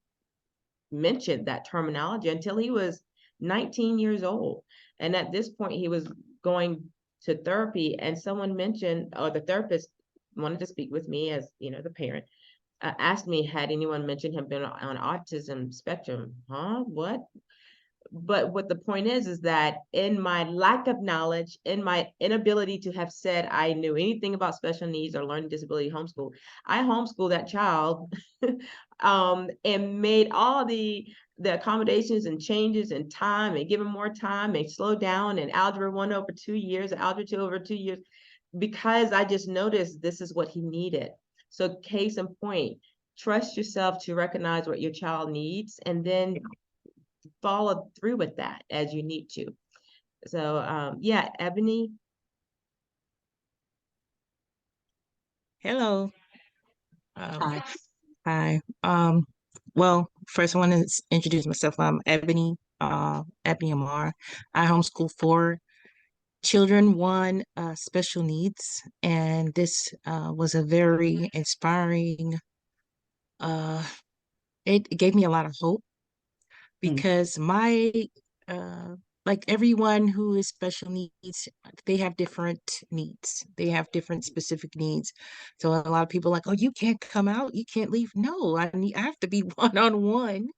mentioned that terminology until he was 19 years old. And at this point, he was going to therapy, and someone mentioned, or the therapist wanted to speak with me as, the parent, asked me, had anyone mentioned him being on autism spectrum? Huh? What? But what the point is that in my lack of knowledge, in my inability to have said I knew anything about special needs or learning disability homeschool, I homeschooled that child and made all the accommodations and changes and time, and give him more time and slow down, and algebra 1 over 2 years, algebra 2 over 2 years, because I just noticed this is what he needed. So case in point, trust yourself to recognize what your child needs, and then follow through with that as you need to. So yeah, Ebony. Hello. Hi. Hi. Well, first I want to introduce myself. I'm Ebony, Ebony Amar. I homeschool 4 children, 1 special needs, and this was a very inspiring, uh, it gave me a lot of hope because uh, like everyone who is special needs, they have different needs. They have different specific needs. So a lot of people are like, oh, you can't come out, you can't leave. No, I have to be one-on-one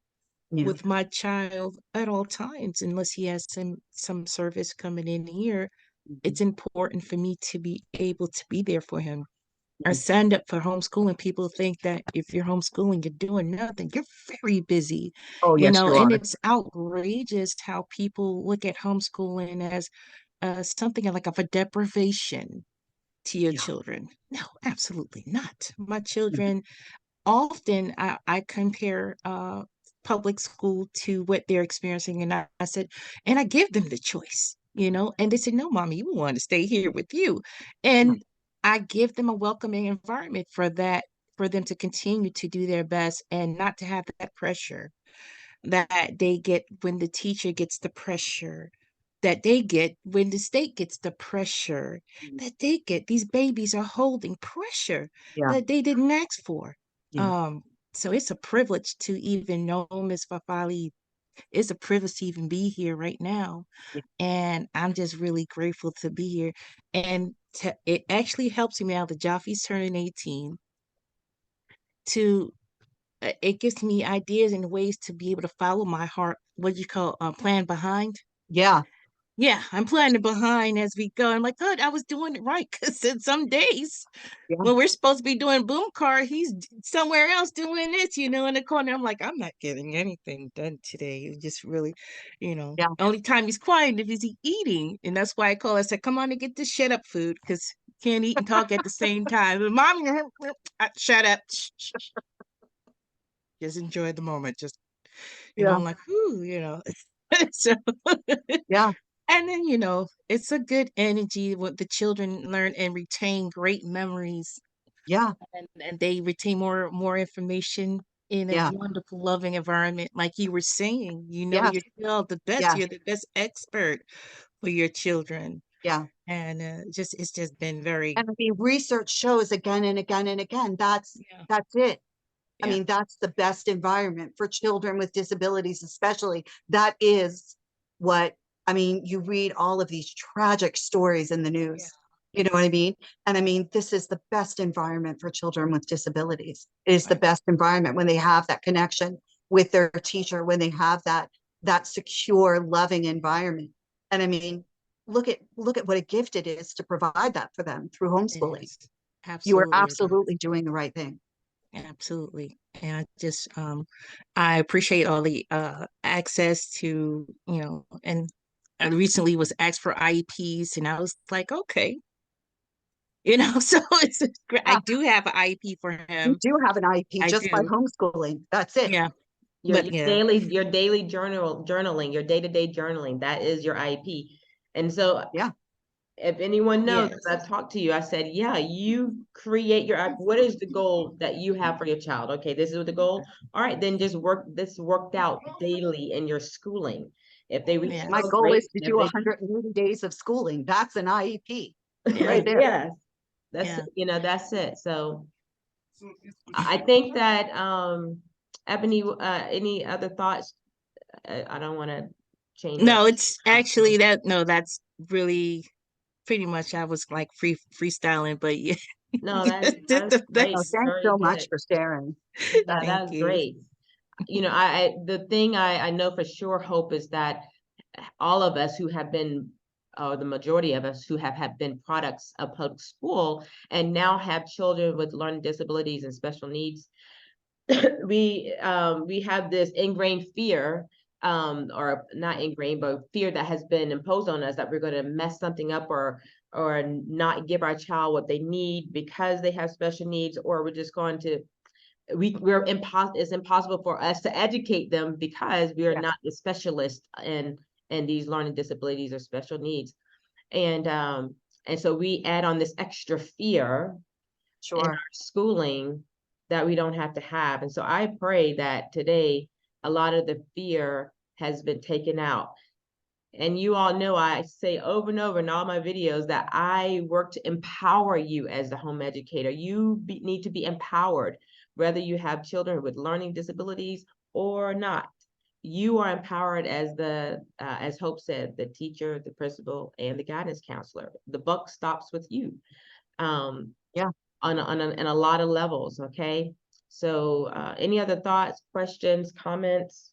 Yeah. with my child at all times, unless he has some service coming in here. It's important for me to be able to be there for him. I signed up for homeschooling. People think that if you're homeschooling, you're doing nothing. You're very busy, Oh, yes, you and are. it's outrageous how people look at homeschooling as something like of a deprivation to your Yeah. children. No, absolutely not. My children, often I compare public school to what they're experiencing, and I said, and I give them the choice, and they said, no, mommy, we want to stay here with you. And I give them a welcoming environment for them to continue to do their best and not to have that pressure that they get when the teacher gets the pressure, that they get when the state gets the pressure, that they get. These babies are holding pressure Yeah. that they didn't ask for. Yeah. So it's a privilege to even know Ms. Fafali. It's a privilege to even be here right now. Yeah. And I'm just really grateful to be here. And it actually helps me now that Jafi's turning 18 to it gives me ideas and ways to be able to follow my heart. What do you call plan behind? Yeah. Yeah, I'm planning behind as we go. I'm like, good, I was doing it right. Because in some days Yeah. when we're supposed to be doing boom car, he's somewhere else doing this, in the corner. I'm like, I'm not getting anything done today. It's just really, Yeah. only time he's quiet if he's eating. And that's why I call. I said, come on and get this shut up food because can't eat and talk at the same time. And mom, shut up. Shh, shh, shh. Just enjoy the moment. Just, Yeah. I'm like, whoo. So Yeah. and then, it's a good energy when the children learn and retain great memories Yeah. and they retain more information in a Yeah. wonderful, loving environment. Like you were saying, Yes. your child the best, Yes. you're the best expert for your children. Yeah. And it's just been very, And I mean, research shows again and again and again, yeah, that's it. I yeah, mean, that's the best environment for children with disabilities, especially. That is what, I mean, you read all of these tragic stories in the yeah, news. You know what I mean? And I mean, this is the best environment for children with disabilities. It is the right. best environment when they have that connection with their teacher, when they have that secure, loving environment. And I mean, look at what a gift it is to provide that for them through It homeschooling. is. You are Absolutely. absolutely doing the right thing. Absolutely. And I appreciate all the access to, and I recently was asked for IEPs and I was like, okay, so it's great. I Yeah, do have an IEP for you him. do have an IEP I just by do. homeschooling. That's it. Yeah. Your But your yeah, daily journaling, your day-to-day journaling, that is your IEP. And so Yeah. if anyone knows, yes. as I've talked to you, I said, yeah, you create your, what is the goal that you have for your child? Okay, this is the goal. All right, then just work this worked out daily in your schooling. If they reach My Yes. goal, goal great. is to And do if they 180 days of schooling. That's an IEP Yeah. right there. yes, that's, Yeah. that's it. So I think that, Ebony, any other thoughts? I don't want to change up. No, it's actually that's really pretty much I was like freestyling, but yeah. No, that's Oh, great. thanks Very so good. much for sharing. Thank That's you. great. I the thing I know for sure, Hope, is that all of us who have been, or the majority of us who have been products of public school and now have children with learning disabilities and special needs, we have this ingrained fear, or not ingrained, but fear that has been imposed on us that we're going to mess something up or not give our child what they need because they have special needs, or we're just going to it's impossible for us to educate them because we are Yeah, not the specialist in these learning disabilities or special needs. And so we add on this extra fear in sure. our schooling that we don't have to have. And so I pray that today a lot of the fear has been taken out. And you all know I say over and over in all my videos that I work to empower you as the home educator. Need to be empowered, whether you have children with learning disabilities or not. You are empowered as as Hope said, the teacher, the principal, and the guidance counselor. The buck stops with you. Um, Yeah. in a lot of levels. Okay. So, any other thoughts, questions, comments?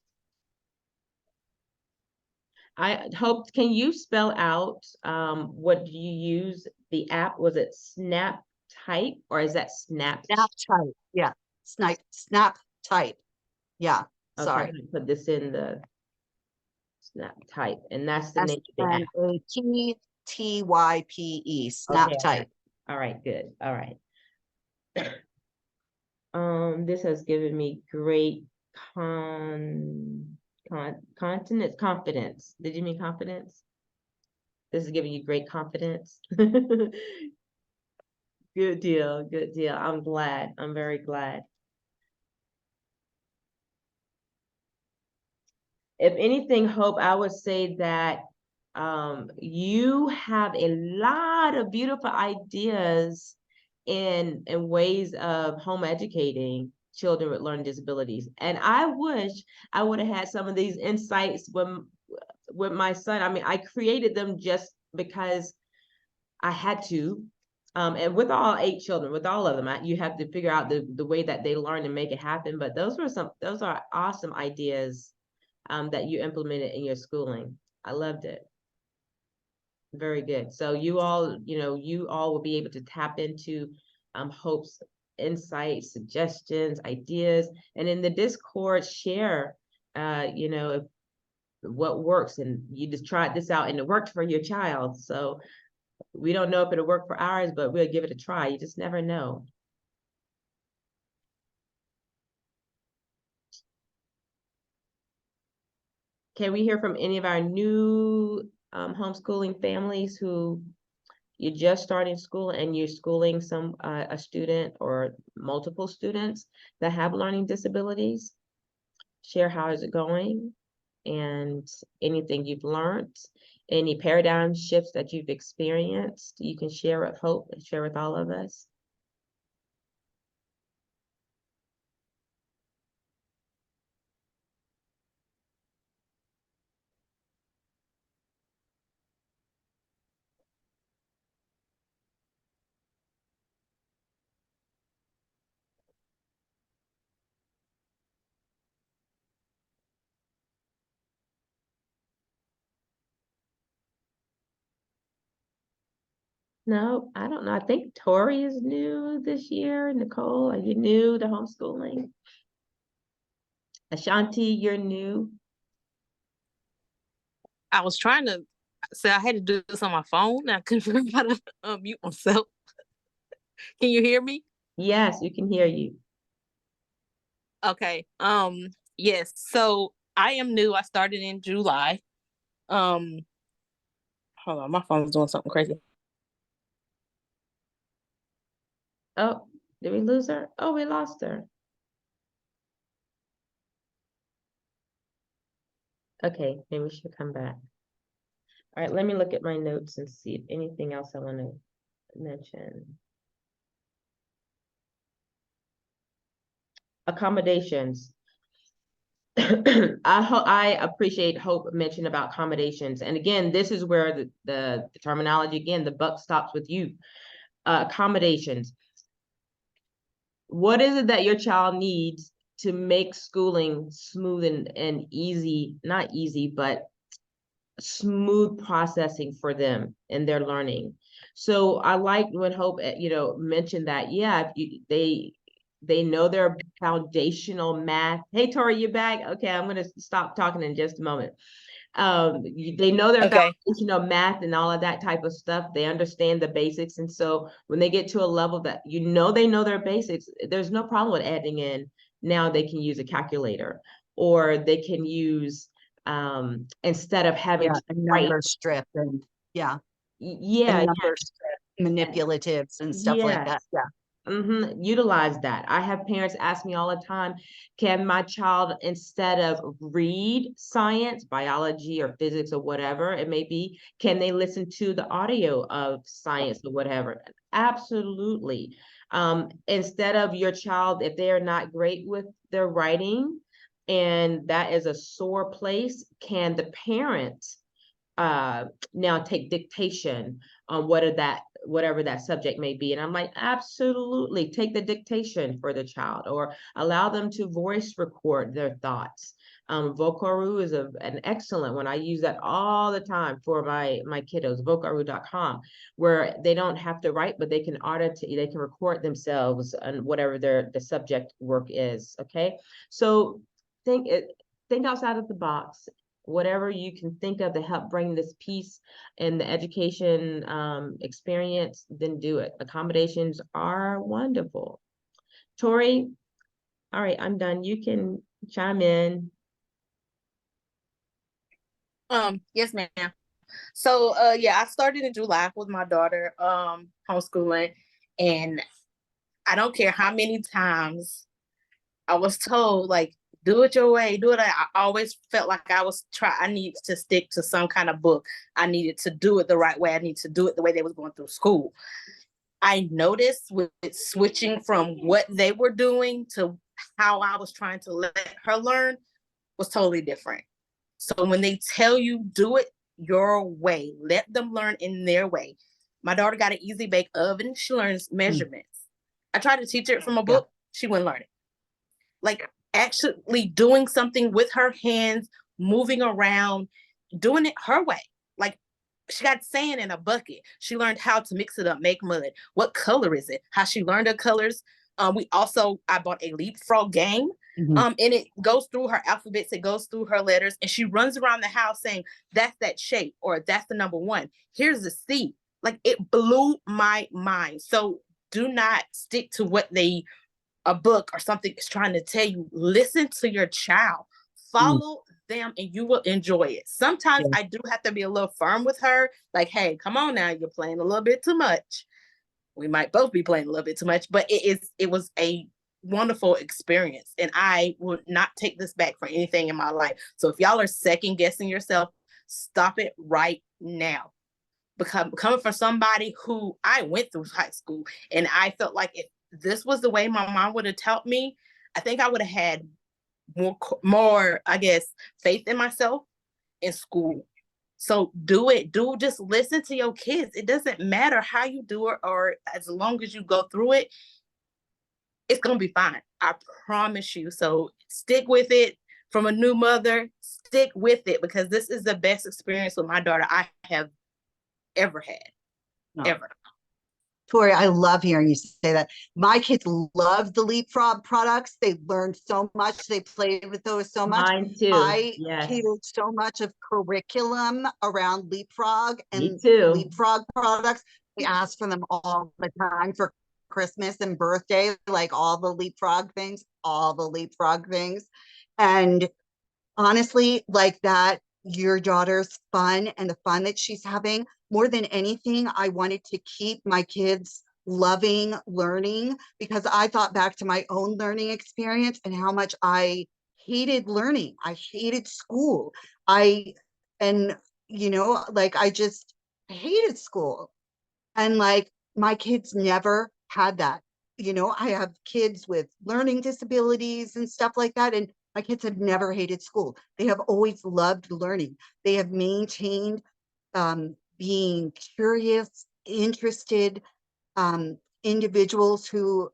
I hope, can you spell out, what you use the app? Was it Snap Type or is that Snap? Snap type. Yeah. Snap type. Yeah. Okay, I'm Sorry. gonna put this in the Snap Type, and that's the name of the app. SNAPTYPE. Okay, Snap type. all right, good, all right. This has given me great confidence. Did you mean confidence? This is giving you great confidence. Good deal, good deal. I'm glad. I'm very glad. If anything, Hope, I would say that you have a lot of beautiful ideas in ways of home educating children with learning disabilities. And I wish I would have had some of these insights with my son. I mean, I created them just because I had to. And with all 8 children, with all of them, you have to figure out the way that they learn and make it happen. But those are awesome ideas that you implemented in your schooling. I loved it. Very good. So you all, you all will be able to tap into Hope's insights, suggestions, ideas, and in the Discord share, if what works, and you just tried this out and it worked for your child. So we don't know if it'll work for ours, but we'll give it a try. You just never know. Can we hear from any of our new homeschooling families who you're just starting school and you're schooling a student or multiple students that have learning disabilities? Share how is it going and anything you've learned, any paradigm shifts that you've experienced, you can share with Hope and share with all of us. No, I don't know. I think Tori is new this year. Nicole, are you new to homeschooling? Ashanti, you're new. I was trying to say I had to do this on my phone and I couldn't figure out how to unmute myself. Can you hear me? Yes, we can hear you. Okay. Yes. So I am new. I started in July. Hold on, my phone's doing something crazy. Oh, did we lose her? Oh, we lost her. Okay, maybe she'll come back. All right, let me look at my notes and see if anything else I want to mention. Accommodations. I appreciate Hope mentioned about accommodations. And again, this is where the terminology, again, the buck stops with you. Accommodations. What is it that your child needs to make schooling smooth and easy, not easy, but smooth processing for them in their learning? So I like when Hope, mentioned that, yeah, they know their foundational math. Hey, Tori, you back? Okay, I'm going to stop talking in just a moment. They know their Okay. foundational math and all of that type of stuff. They understand the basics. And so when they get to a level that, they know their basics, there's no problem with adding in. Now they can use a calculator, or they can use, instead of having to a write. number strip and Yeah. a number strip, manipulatives and stuff like that. Yes. Utilize that. I have parents ask me all the time, can my child, instead of read science, biology, or physics, or whatever it may be, can they listen to the audio of science or whatever? Absolutely. Instead of your child, if they are not great with their writing, and that is a sore place, can the parent now take dictation on whatever that subject may be? And I'm like, absolutely, take the dictation for the child, or allow them to voice record their thoughts. Vocaroo is an excellent one. I use that all the time for my kiddos, vocaroo.com, where they don't have to write, but they can they can record themselves and whatever the subject work is. Okay, so think outside of the box. Whatever you can think of to help bring this piece in the education experience, then do it. Accommodations are wonderful. Tori, all right, I'm done. You can chime in. Yes, ma'am. So yeah, I started in July with my daughter, homeschooling, and I don't care how many times I was told, like, do it your way, do it. I always felt like I needed to stick to some kind of book. I needed to do it the right way. I needed to do it the way they was going through school. I noticed with switching from what they were doing to how I was trying to let her learn was totally different. So when they tell you do it your way, let them learn in their way. My daughter got an easy bake oven. She learns measurements. I tried to teach her from a book. She wouldn't learn it. Like actually doing something with her hands, moving around, doing it her way. Like she got sand in a bucket. She learned how to mix it up, make mud. What color is it? How she learned the colors. I bought a leapfrog game. And it goes through her alphabets, it goes through her letters, and she runs around the house saying, that's that shape, or that's the number one. Here's the C. Like, it blew my mind. So do not stick to what a book or something is trying to tell you. Listen to your child. Follow them and you will enjoy it. Sometimes I do have to be a little firm with her. Like, hey, come on now, you're playing a little bit too much. We might both be playing a little bit too much, but it was a wonderful experience. And I would not take this back for anything in my life. So if y'all are second guessing yourself, stop it right now. Because coming from somebody who I went through high school, and I felt like if this was the way my mom would have taught me, I think I would have had more, I guess, faith in myself in school. So just listen to your kids. It doesn't matter how you do it, or as long as you go through it, it's going to be fine. I promise you. So stick with it. From a new mother, stick with it, because this is the best experience with my daughter I have ever had, ever. Tori, I love hearing you say that. My kids love the Leapfrog products. They learned so much. They played with those so much. Mine too. I Yes. catered so much of curriculum around Leapfrog Me and too. Leapfrog products. We ask for them all the time for Christmas and birthday, like all the Leapfrog things. And honestly, like that, your daughter's fun and the fun that she's having, more than anything, I wanted to keep my kids loving learning, because I thought back to my own learning experience and how much I hated learning. I hated school. I just hated school. And like, my kids never had that. I have kids with learning disabilities and stuff like that. And my kids have never hated school. They have always loved learning. They have maintained being curious, interested individuals who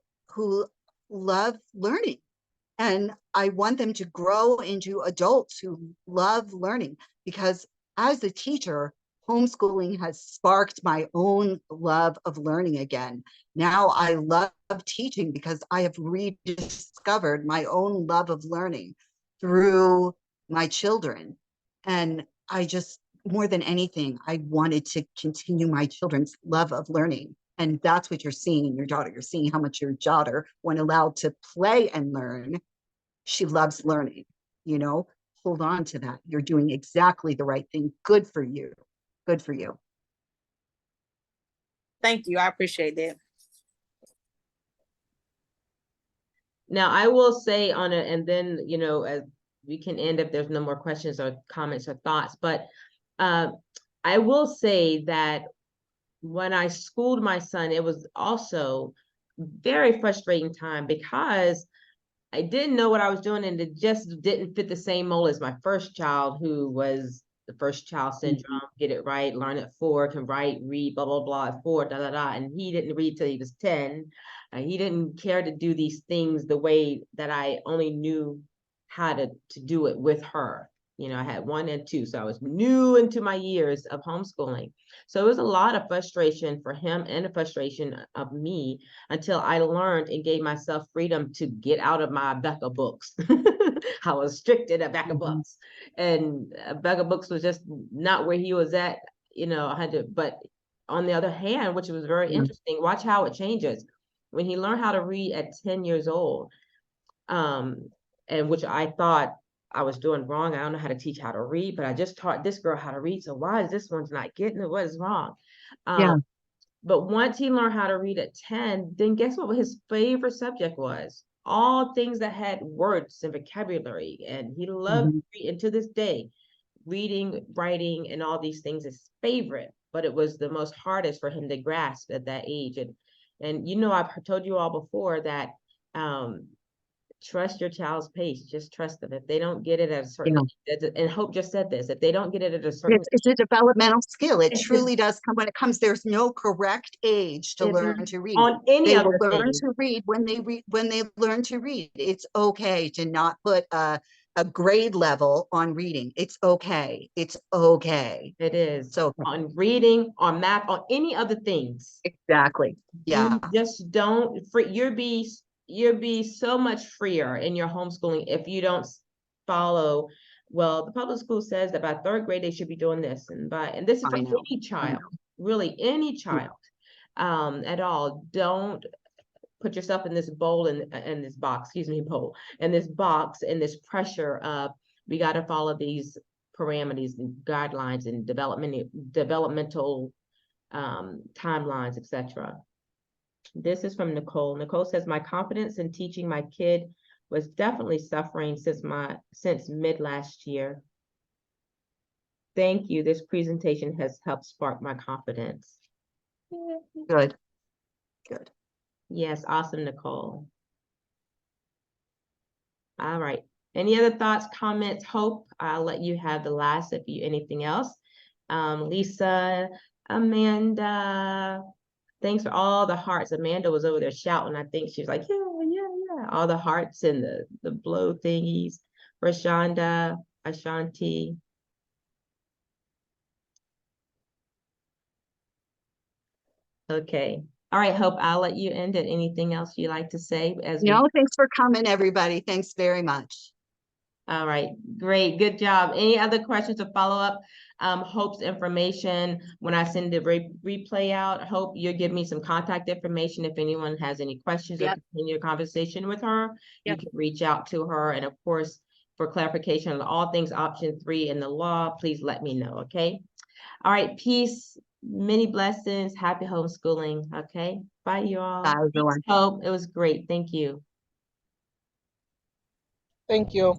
love learning. And I want them to grow into adults who love learning, because as a teacher, homeschooling has sparked my own love of learning again. Now I love teaching because I have rediscovered my own love of learning through my children. And I just, more than anything, I wanted to continue my children's love of learning. And that's what you're seeing in your daughter. You're seeing how much your daughter, when allowed to play and learn, she loves learning. Hold on to that. You're doing exactly the right thing. Good for you. Good for you. Thank you. I appreciate that. Now, I will say on it, and then, as we can end if there's no more questions or comments or thoughts, but I will say that when I schooled my son, it was also very frustrating time, because I didn't know what I was doing, and it just didn't fit the same mold as my first child, who was the first child syndrome, get it right, learn at 4, can write, read, blah, blah, blah, at 4, da, da, da. And he didn't read till he was 10. He didn't care to do these things the way that I only knew how to do it with her. I had 1 and 2, so I was new into my years of homeschooling. So it was a lot of frustration for him and a frustration of me, until I learned and gave myself freedom to get out of my Becca books. I was strict in a Becca books, and Becca books was just not where he was at, 100. But on the other hand, which was very interesting, watch how it changes. When he learned how to read at 10 years old, and which I thought I was doing wrong. I don't know how to teach how to read, but I just taught this girl how to read. So why is this one's not getting it? What is wrong? But once he learned how to read at 10, then guess what his favorite subject was? All things that had words and vocabulary. And he loved reading to this day. Reading, writing, and all these things is favorite, but it was the most hardest for him to grasp at that age. And I've told you all before that trust your child's pace. Just trust them. If they don't get it at a certain age, and Hope just said this, if they don't get it at a certain age, it's a developmental skill. It truly does come when it comes. There's no correct age to learn to read. On any they other will learn thing. to read when they learn to read. It's okay to not put a a grade level on reading. It's okay. It's okay. It is. So On reading, on math, on any other things. exactly. Yeah. You just don't free. You'll be so much freer in your homeschooling if you don't follow. Well, the public school says that by third grade they should be doing this, and this is for I know. any child, really any child, at all. Don't put yourself in this bowl in this box, excuse me, bowl, in this box, in this pressure of we got to follow these parameters and guidelines and developmental timelines, etc. This is from Nicole. Nicole says, my confidence in teaching my kid was definitely suffering since mid last year. Thank you. This presentation has helped spark my confidence. Good. Good. Yes, awesome, Nicole. All right. Any other thoughts, comments? Hope, I'll let you have the last if you anything else. Lisa, Amanda, thanks for all the hearts. Amanda was over there shouting. I think she was like, yeah, yeah, yeah. All the hearts and the blow thingies. Rashonda, Ashanti. Okay. All right, Hope, I'll let you end it. Anything else you'd like to say as we No, thanks for coming, everybody. Thanks very much. All right, great, good job. Any other questions or follow-up? Hope's information, when I send the replay out, Hope, you'll give me some contact information if anyone has any questions or continue a conversation with her. You can reach out to her. And of course, for clarification on all things option 3 in the law, please let me know, okay? All right, peace, many blessings, happy homeschooling, okay? Bye, you all. Bye, everyone. Thanks, Hope, it was great, thank you. Thank you.